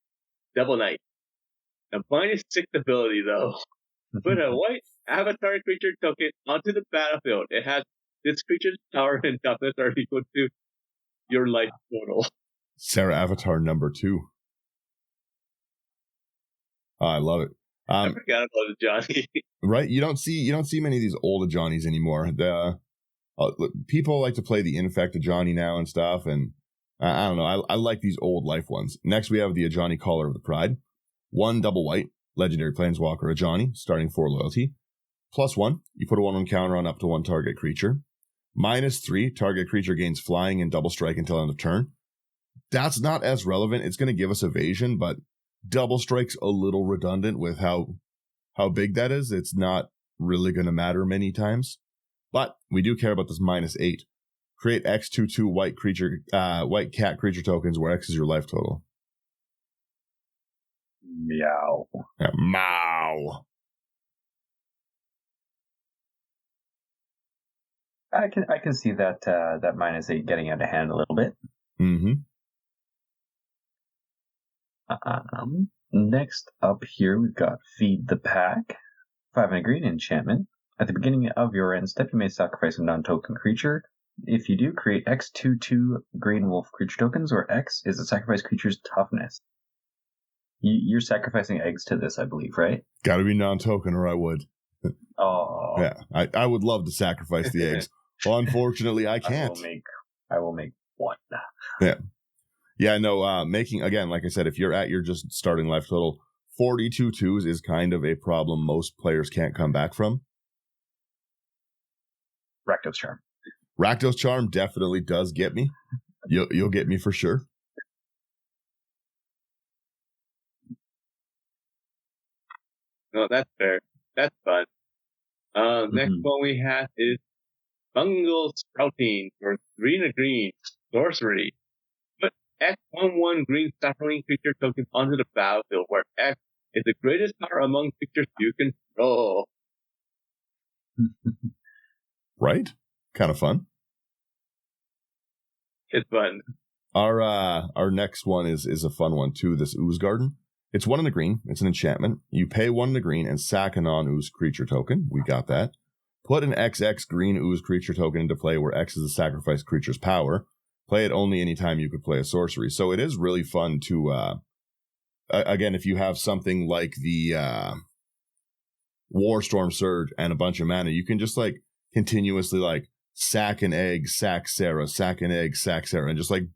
Double night. A -6 ability though. Put a white avatar creature token onto the battlefield. It has this creature's power and toughness are equal to your life total. Serra Avatar number 2. Oh, I love it. I forgot about the Johnny. Right? You don't see many of these old Johnnies anymore. People like to play the Infect Johnny now and stuff, and I don't know. I like these old life ones. Next, we have the Johnny Caller of the Pride. 1 double white, legendary planeswalker Johnny, starting 4 loyalty. +1, you put a 1/1 counter on up to 1 target creature. -3, target creature gains flying and double strike until end of turn. That's not as relevant. It's going to give us evasion, but double strike's a little redundant with how big that is. It's not really going to matter many times. But we do care about this -8. Create X/2/2 white cat creature tokens where X is your life total. Meow. Mow. I can see that that -8 getting out of hand a little bit. Mm-hmm. Next up here, we've got Feed the Pack. 5 and a green enchantment. At the beginning of your end step, you may sacrifice a non-token creature. If you do, create X 2/2 green wolf creature tokens, where X is the sacrifice creature's toughness. You're sacrificing eggs to this, I believe, right? Got to be non-token, or I would. Oh, Yeah, I would love to sacrifice the eggs. Well, unfortunately, I can't. I will make one. Yeah, no, making, again, like I said, if you're at your just starting life total, 42 twos is kind of a problem most players can't come back from. Rakdos Charm. Rakdos Charm definitely does get me. You'll get me for sure. No, that's fair. That's fun. Next one we have is Fungal Sprouting for 3 and a green. Sorcery. Put X/1/1 green sapling creature tokens onto the battlefield, where X is the greatest power among creatures you control. Right? Kind of fun. It's fun. Our next one is a fun one too. This Ooze Garden. It's 1 and a green. It's an enchantment. You pay 1 and a green and sack a non-ooze creature token. We got that. Put an XX green ooze creature token into play, where X is the sacrifice creature's power. Play it only anytime you could play a sorcery. So it is really fun to, again, if you have something like the Warstorm Surge and a bunch of mana, you can just like continuously like sack an egg, sack Sarah, sack an egg, sack Sarah, and just like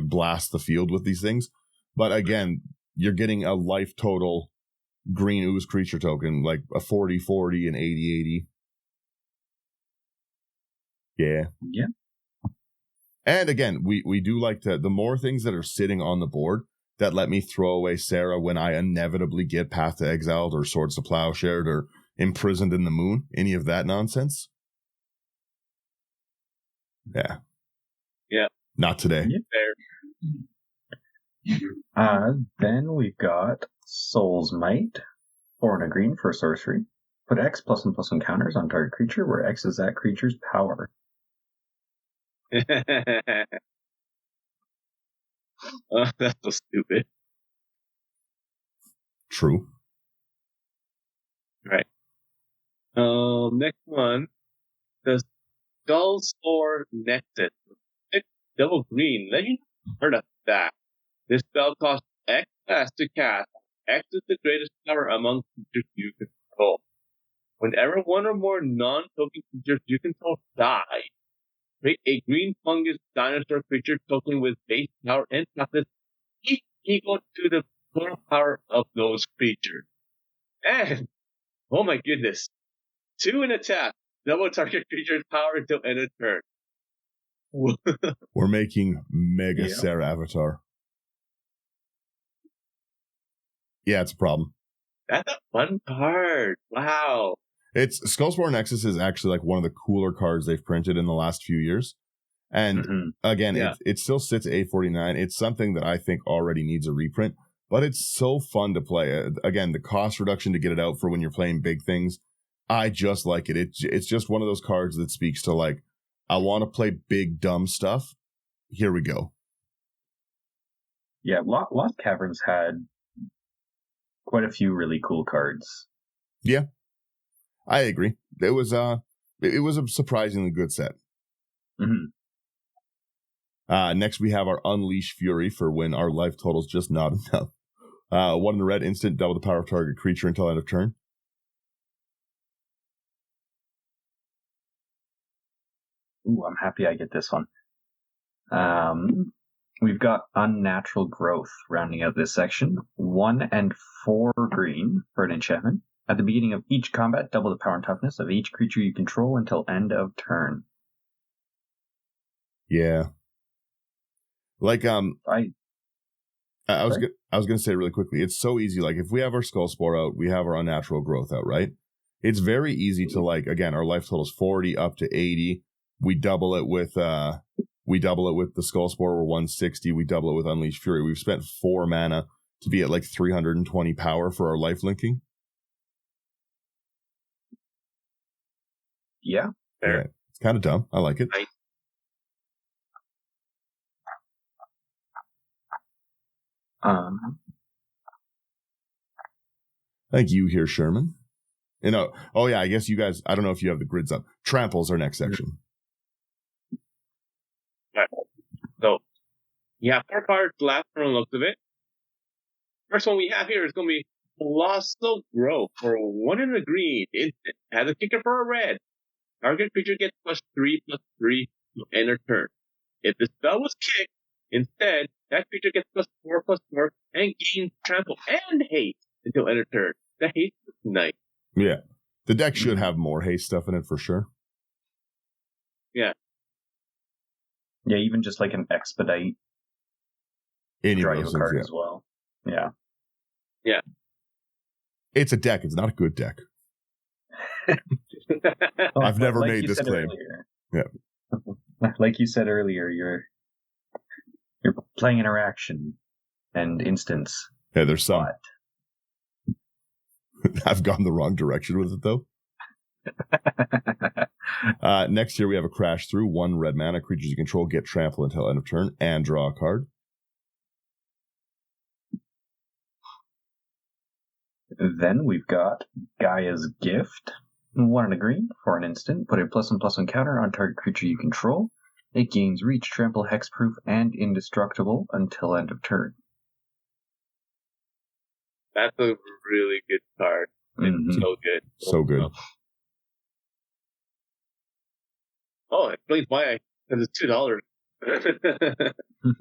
blast the field with these things. But again, you're getting a life total green ooze creature token, like a 40/40 and 80/80. Yeah. Yeah. And again, we do like the more things that are sitting on the board that let me throw away Sarah when I inevitably get Path to Exiled or Swords to Plowshare or Imprisoned in the Moon, any of that nonsense. Yeah. Yeah. Not today. Fair. Then we've got Soul's Might. 4 and a green for sorcery. Put X +1/+1 counters on target creature, where X is that creature's power. That's so stupid. True. Right. Next one. The Skullspore Nexus. 6 double green. Legend heard of that. This spell costs X to cast. X is the greatest power among creatures you control. Whenever one or more non-token creatures you control die, create a green fungus dinosaur creature token with base power and toughness equal to the total power of those creatures. And, oh my goodness, 2 in attack, double target creature's power until end of turn. We're making Mega Sarah Avatar. Yeah, it's a problem. That's a fun card. Wow. It's Skullspore Nexus is actually like one of the cooler cards they've printed in the last few years. And again, it still sits at 849. It's something that I think already needs a reprint, but it's so fun to play. Again, the cost reduction to get it out for when you're playing big things, I just like it. It's just one of those cards that speaks to like, I want to play big, dumb stuff. Here we go. Yeah, Lost Caverns had quite a few really cool cards. Yeah, I agree. It was a surprisingly good set. Mm-hmm. Next, we have our Unleash Fury for when our life total's just not enough. 1 in the red, instant, double the power of target creature until end of turn. Ooh, I'm happy I get this one. We've got Unnatural Growth rounding out this section. 1 and 4 green for an enchantment. At the beginning of each combat, double the power and toughness of each creature you control until end of turn. Yeah. Like I was gonna say really quickly, it's so easy. Like if we have our Skullspore out, we have our Unnatural Growth out, right? It's very easy to like, again, our life total's 40 up to 80. We double it with the Skullspore, we're 160. We double it with Unleash Fury. We've spent 4 mana to be at like 320 power for our life linking. Yeah. Yeah. It's Kind of dumb. I like it. Nice. Thank you here, Sherman. Oh yeah, I guess you guys, I don't know if you have the grids up. Trample's our next section. Right. So, you have 4 cards left from the looks of it. First one we have here is going to be Colossal Growth for 1 in the green. Instant. Has a kicker for a red. Target creature gets +3/+3 to end a turn. If the spell was kicked, instead, that creature gets +4/+4 and gains trample and haste until end of turn. The haste is nice. Yeah. The deck should have more haste stuff in it for sure. Yeah, even just like an expedite. Any Draw of you those a card things, as well. Yeah. Yeah. It's a deck. It's not a good deck. I've never made this claim. Earlier, yeah. Like you said earlier, you're playing interaction and instance. Yeah, there's some. I've gone the wrong direction with it, though. Next here, we have a Crash Through. 1 red mana. Creatures you control get trample until end of turn and draw a card. Then we've got Gaia's Gift. 1 in a green for an instant. Put a +1/+1 counter on target creature you control. It gains reach, trample, hexproof, and indestructible until end of turn. That's a really good card. It's so good. So good. Oh, it explains why because it's $2.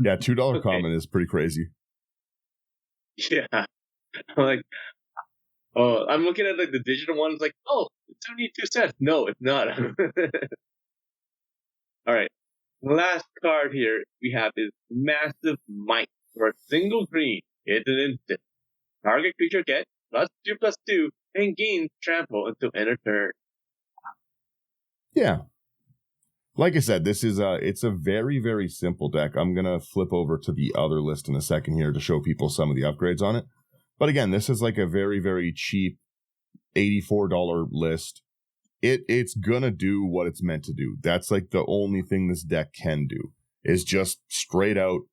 Yeah, $2 common is pretty crazy. Yeah. I'm like, oh, I'm looking at like the digital one. It's like, oh, it's 72 cents. No, it's not. All right. The last card here we have is Massive Might for a single green. It's an instant. Target creature gets +2/+2 and gains trample until end of turn. Yeah. Like I said, this is it's a very, very simple deck. I'm going to flip over to the other list in a second here to show people some of the upgrades on it. But again, this is like a very, very cheap $84 list. It's going to do what it's meant to do. That's like the only thing this deck can do is just straight out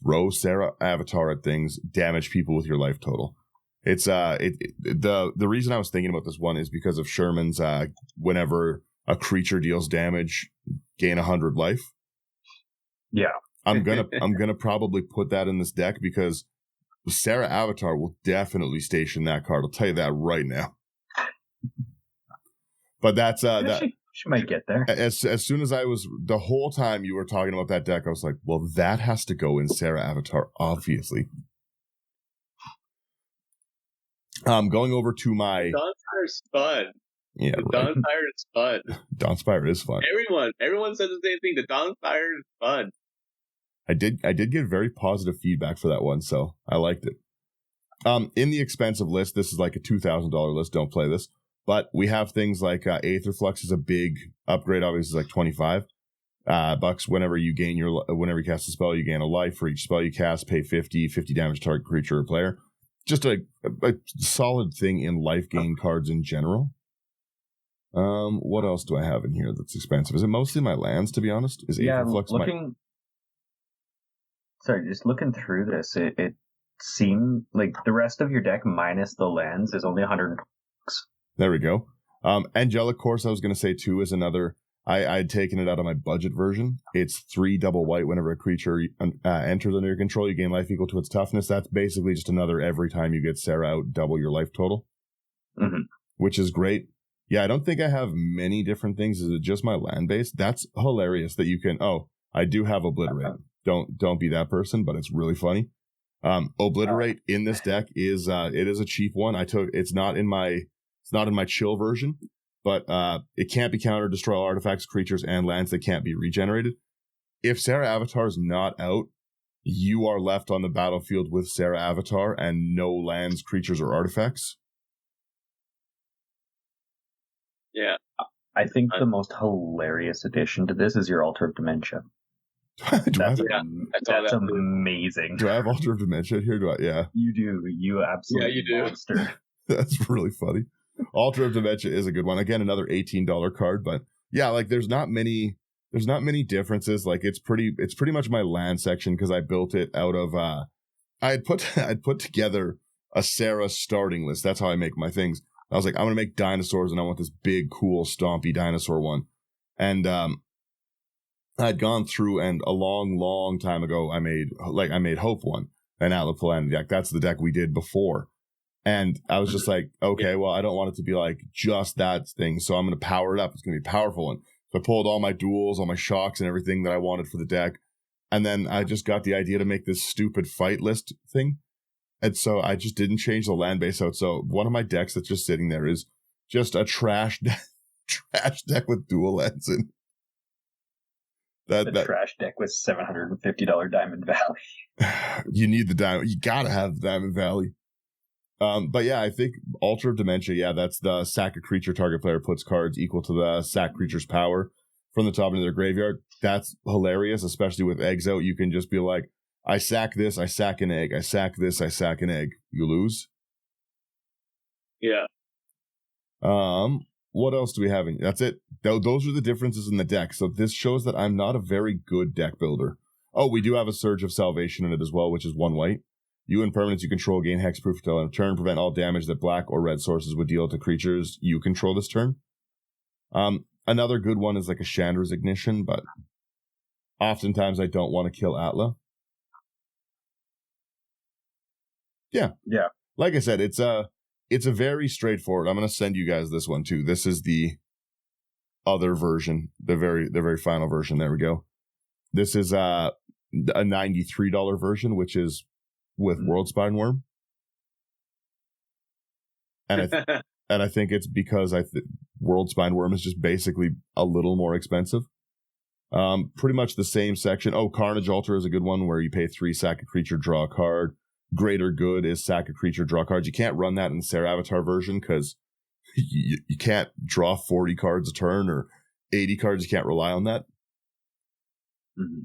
throw Sarah Avatar at things, damage people with your life total. It's the reason I was thinking about this one is because of Sherman's whenever a creature deals damage, gain 100 life. Yeah. I'm gonna probably put that in this deck because Sarah Avatar will definitely station that card. I'll tell you that right now. But that's she might get there. As soon as I was the whole time you were talking about that deck, I was like, well, that has to go in Sarah Avatar, obviously. Going over to my Dawnspire's fun. Yeah, the right. Dawnspire is fun. Dawnspire is fun. Everyone says the same thing. The Dawnspire is fun. I did get very positive feedback for that one, so I liked it. In the expensive list, this is like a $2,000 list. Don't play this. But we have things like Aetherflux is a big upgrade. Obviously, it's like $25 whenever you cast a spell, you gain a life. For each spell you cast, pay 50 damage to target creature or player. Just a solid thing in life gain cards in general. What else do I have in here that's expensive? Is it mostly my lands, to be honest? Is Aetherflux just looking through this, it seemed like the rest of your deck minus the lands is only 100 bucks. There we go. Angelic Course, I was going to say, too, is another. I'd taken it out of my budget version. It's 3 double white. Whenever a creature enters under your control, you gain life equal to its toughness. That's basically just another every time you get Sarah out, double your life total, which is great. Yeah, I don't think I have many different things. Is it just my land base? That's hilarious that you can. Oh, I do have Obliterate. Don't be that person, but it's really funny. Obliterate in this deck is it is a cheap one. It's not in my chill version, but it can't be countered, destroy all artifacts, creatures, and lands that can't be regenerated. If Sarah Avatar is not out, you are left on the battlefield with Sarah Avatar and no lands, creatures, or artifacts. Yeah. I think the most hilarious addition to this is your Altar of Dementia. That's amazing. Do I have Altar of Dementia here? Yeah. You do. You absolutely you do. Monster. That's really funny. Altar of Dementia is a good one. Again, another $18 card, but yeah, like there's not many differences. Like it's pretty much my land section because I built it out of I'd put together a Sarah starting list. That's how I make my things. I was like, I'm gonna make dinosaurs, and I want this big, cool, stompy dinosaur one. And I'd gone through, and a long time ago, I made Hope one, an Atla Palani deck. That's the deck we did before. And I was just like, okay, well, I don't want it to be like just that thing, so I'm gonna power it up. It's gonna be a powerful one. So I pulled all my duels, all my shocks, and everything that I wanted for the deck. And then I just got the idea to make this stupid fight list thing. And so I just didn't change the land base out. So one of my decks that's just sitting there is just a trash deck with dual lands in. The trash deck with $750 Diamond Valley. You need the diamond. You gotta have the Diamond Valley. But yeah, I think Altar of Dementia, yeah, that's the sack a creature, target player puts cards equal to the sack creature's power from the top into their graveyard. That's hilarious, especially with eggs out. You can just be like, I sack this, I sack an egg. I sack this, I sack an egg. You lose. Yeah. What else do we have? That's it. Those are the differences in the deck. So this shows that I'm not a very good deck builder. Oh, we do have a Surge of Salvation in it as well, which is 1 white. You and permanents you control gain hexproof until end of turn. Prevent all damage that black or red sources would deal to creatures you control this turn. Another good one is like a Chandra's Ignition, but oftentimes I don't want to kill Atla. Yeah. Like I said, it's a very straightforward. I'm going to send you guys this one too. This is the other version, the very final version. There we go. This is a $93 version, which is with Worldspine Wurm. And I think it's because Worldspine Wurm is just basically a little more expensive. Pretty much the same section. Oh, Carnage Altar is a good one where you pay 3, sack a creature, draw a card. Greater Good is sack a creature, draw cards. You can't run that in the Sarah Avatar version because you can't draw 40 cards a turn or 80 cards. You can't rely on that. Mm-hmm.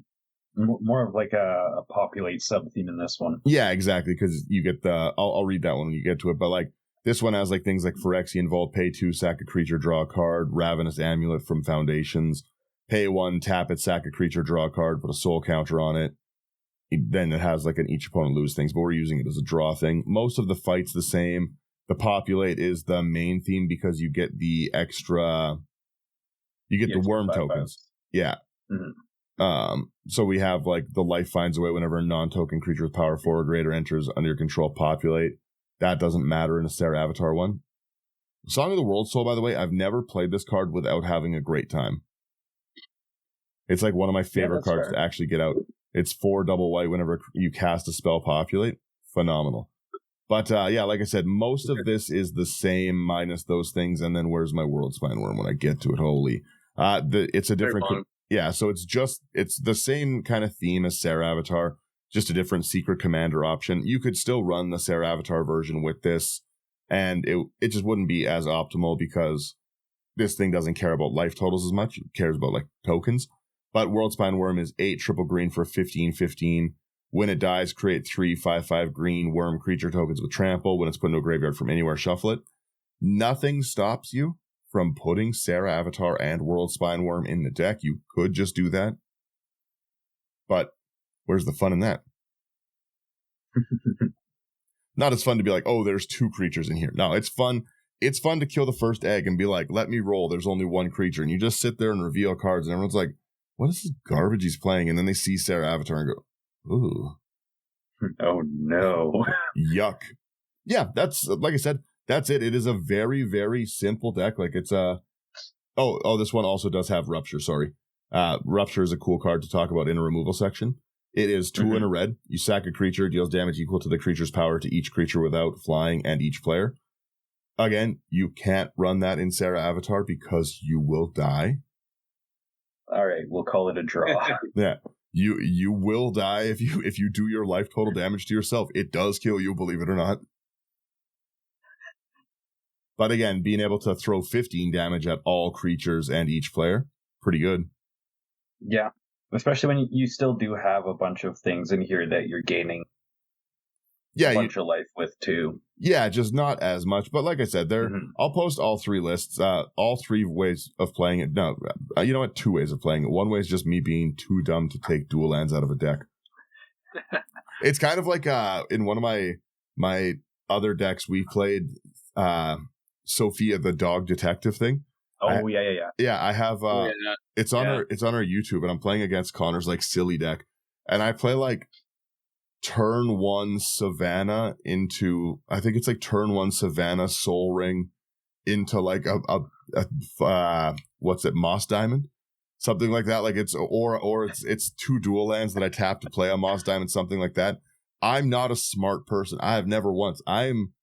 More of like a populate sub-theme in this one. Yeah, exactly, because you get the... I'll read that one when you get to it, but like this one has like things like Phyrexian Vault, pay 2, sack a creature, draw a card. Ravenous Amulet from Foundations, pay 1, tap it, sack a creature, draw a card, put a soul counter on it. Then it has like an each opponent lose things, but we're using it as a draw thing. Most of the fight's the same. The populate is the main theme because you get the extra... You get the Wurm tokens. Yeah. Mm-hmm. So we have like the life finds a way whenever a non-token creature with power 4 or greater enters under your control, populate. That doesn't matter in a Sarah Avatar one. Song of the World Soul, by the way, I've never played this card without having a great time. It's like one of my favorite cards to actually get out. It's 4 double white whenever you cast a spell, populate. Phenomenal. But yeah, like I said, most of this is the same minus those things. And then where's my Worldspine Wurm when I get to it? Holy. It's a different... Yeah, so it's the same kind of theme as Sarah Avatar, just a different secret commander option. You could still run the Sarah Avatar version with this, and it just wouldn't be as optimal because this thing doesn't care about life totals as much. It cares about like tokens. But Worldspine Wurm is 8 triple green for 15/15. When it dies, create 3 5/5 green worm creature tokens with trample. When it's put into a graveyard from anywhere, shuffle it. Nothing stops you from putting Sarah Avatar and Worldspine Wurm in the deck. You could just do that. But where's the fun in that? Not as fun to be like, oh, there's 2 creatures in here. No, it's fun. It's fun to kill the first egg and be like, let me roll. There's only 1 creature. And you just sit there and reveal cards. And everyone's like, what is this garbage he's playing? And then they see Sarah Avatar and go, ooh. Oh, no. Yuck. Yeah, that's, like I said, that's it. It is a very, very simple deck. Like it's this one also does have Rupture, sorry. Rupture is a cool card to talk about in a removal section. It is 2 in a red. You sack a creature, deals damage equal to the creature's power to each creature without flying and each player. Again, you can't run that in Sarah Avatar because you will die. All right, we'll call it a draw. Yeah. You will die if you do your life total damage to yourself. It does kill you, believe it or not. But again, being able to throw 15 damage at all creatures and each player, pretty good. Yeah, especially when you still do have a bunch of things in here that you're gaining Yeah, a bunch of life with too. Yeah, just not as much. But like I said, I'll post all 3 lists, all 3 ways of playing it. No, you know what? 2 ways of playing it. One way is just me being too dumb to take dual lands out of a deck. It's kind of like in one of my other decks, we played Sophia the dog detective thing. Oh, yeah. Yeah, I have it's on our YouTube, and I'm playing against Connor's like silly deck, and I play like turn 1 Savannah into, I think it's like turn 1 Savannah Soul Ring into like a what's it, Moss Diamond, something like that. Like it's or it's 2 dual lands that I tap to play a Moss Diamond, something like that. I'm not a smart person. I have never once. I'm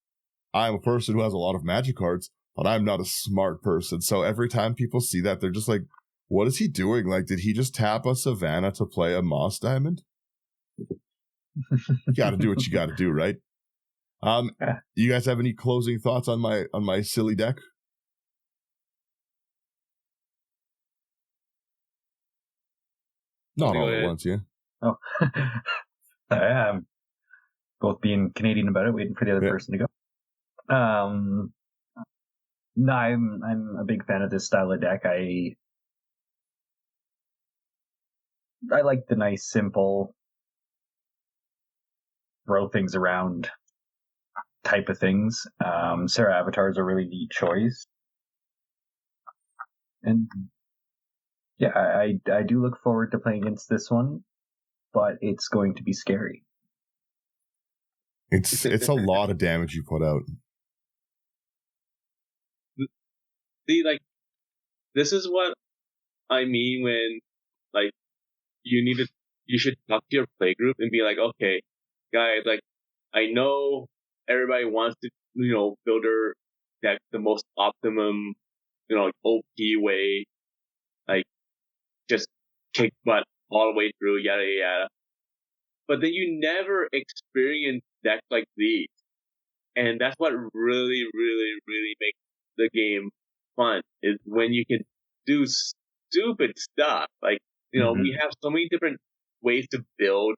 a person who has a lot of magic cards, but I'm not a smart person. So every time people see that, they're just like, what is he doing? Like, did he just tap a Savannah to play a Moss Diamond? You got to do what you got to do, right? You guys have any closing thoughts on my silly deck? Not all at once, yeah. Oh, I am both being Canadian about it, waiting for the other person to go. No, I'm a big fan of this style of deck. I like the nice, simple, throw things around type of things. Sarah Avatar is a really neat choice. And yeah, I do look forward to playing against this one, but it's going to be scary. It's a lot of damage you put out. See, like, this is what I mean when, like, you should talk to your play group and be like, okay, guys, like, I know everybody wants to, build their deck the most optimum, OP way, like, just kick butt all the way through, yada, yada. But then you never experience decks like these. And that's what really, really, really makes the game fun, is when you can do stupid stuff. Like, we have so many different ways to build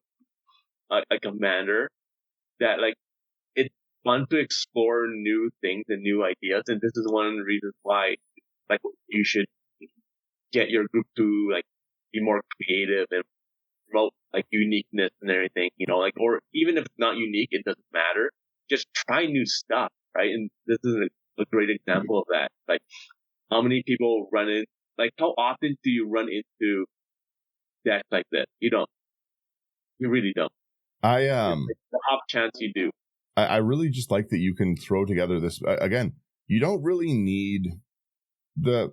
a commander that, like, it's fun to explore new things and new ideas. And this is one of the reasons why, like, you should get your group to, like, be more creative and promote, like, uniqueness and everything, like, or even if it's not unique, it doesn't matter. Just try new stuff, right? And this is a great example of that. Like, how many people how often do you run into decks like this? You don't. You really don't. It's the off chance you do. I really just like that you can throw together this, again, you don't really need the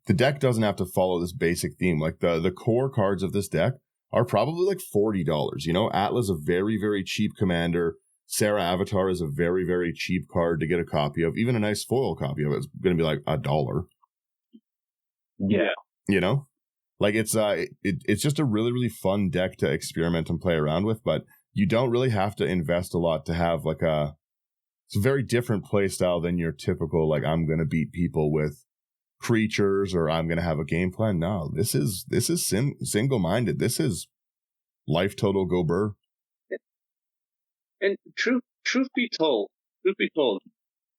deck doesn't have to follow this basic theme. Like the core cards of this deck are probably like $40. Atla's a very, very cheap commander. Sarah Avatar is a very, very cheap card to get a copy of. Even a nice foil copy of it is going to be like $1. Yeah. Like it's just a really, really fun deck to experiment and play around with, but you don't really have to invest a lot to have like it's a very different play style than your typical, like, I'm going to beat people with creatures or I'm going to have a game plan. No, this is single-minded. This is life total go burr. And truth be told,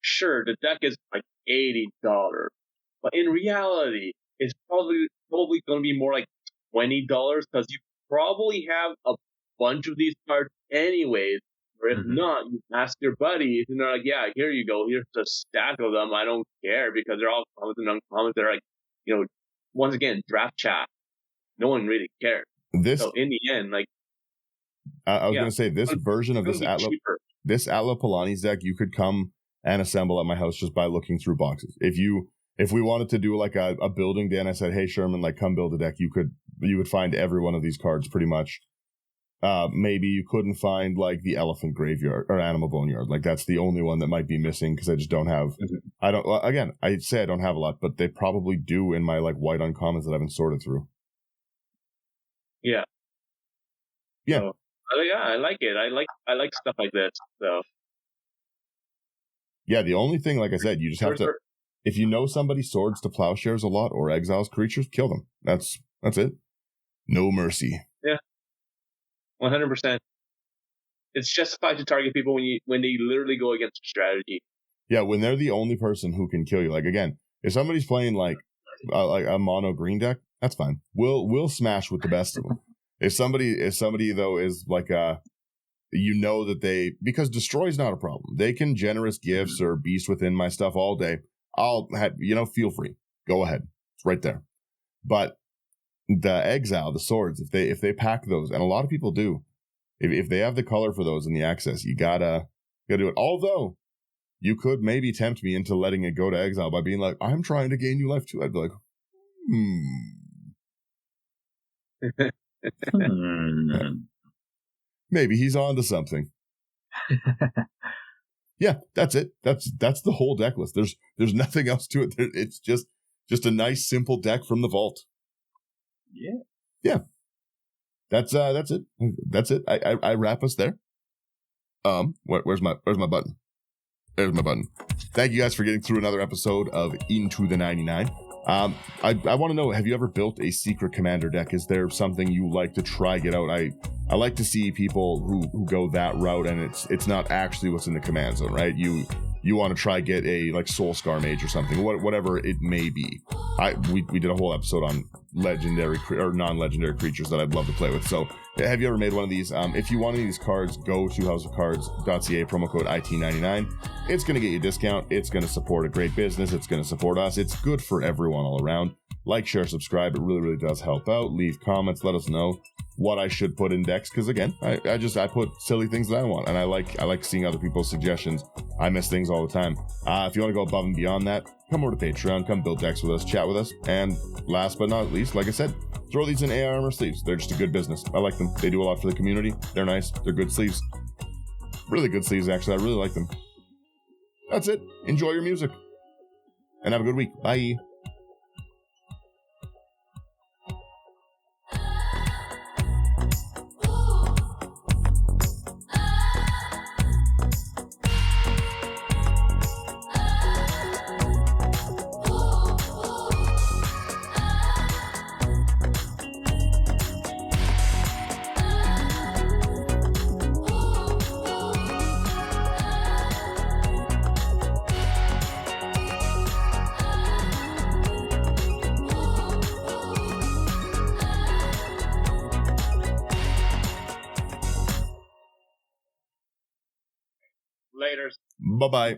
sure, the deck is like $80, but in reality, it's probably going to be more like $20 because you probably have a bunch of these cards anyways. Or if not, you ask your buddies, and they're like, "Yeah, here you go. Here's a stack of them. I don't care because they're all commons and uncommons. They're like, once again, draft chat. No one really cares. So in the end, like." I was going to say, this version of this Atla Palani's deck, you could come and assemble at my house just by looking through boxes. If we wanted to do like a building day and I said, hey, Sherman, like, come build a deck, you would find every one of these cards pretty much. Maybe you couldn't find like the Elephant Graveyard or Animal Boneyard. Like, that's the only one that might be missing because I just don't have, I'd say I don't have a lot, but they probably do in my like white uncommons that I haven't sorted through. Yeah. Yeah. So, I like it. I like stuff like this. So. Yeah, the only thing, like I said, you just have to, if you know somebody swords to plowshares a lot or exiles creatures, kill them. That's it. No mercy. Yeah. 100%. It's justified to target people when they literally go against your strategy. Yeah, when they're the only person who can kill you. Like, again, if somebody's playing like a mono green deck, that's fine. We'll smash with the best of them. If somebody though is like that because destroy's not a problem. They can generous gifts or beast within my stuff all day. I'll have, feel free. Go ahead. It's right there. But the exile, the swords, if they pack those, and a lot of people do, if they have the color for those in the access, you gotta do it. Although you could maybe tempt me into letting it go to exile by being like, I'm trying to gain you life too. I'd be like, maybe he's onto something. Yeah, that's it. That's the whole deck list. There's nothing else to it. It's just a nice simple deck from the vault. Yeah. That's it. That's it. I wrap us there. Where's my button? There's my button. Thank you guys for getting through another episode of Into the 99. I want to know, have you ever built a secret commander deck? Is there something you like to try get out? I like to see people who go that route, and it's not actually what's in the command zone, right? You want to try get a like Soul Scar Mage or something, whatever it may be. We did a whole episode on legendary or non-legendary creatures that I'd love to play with. So have you ever made one of these? If you want any of these cards, go to houseofcards.ca, promo code IT99. It's going to get you a discount. It's going to support a great business. It's going to support us. It's good for everyone all around. Like, share, subscribe. It really, really does help out. Leave comments. Let us know what I should put in decks, because again, I put silly things that I want, and I like seeing other people's suggestions. I miss things all the time. If you want to go above and beyond that, come over to Patreon, come build decks with us, chat with us, and last but not least, like I said, throw these in AR Armor sleeves. They're just a good business. I like them. They do a lot for the community. They're nice. They're good sleeves. Really good sleeves, actually. I really like them. That's it. Enjoy your music, and have a good week. Bye. Later. Bye-bye.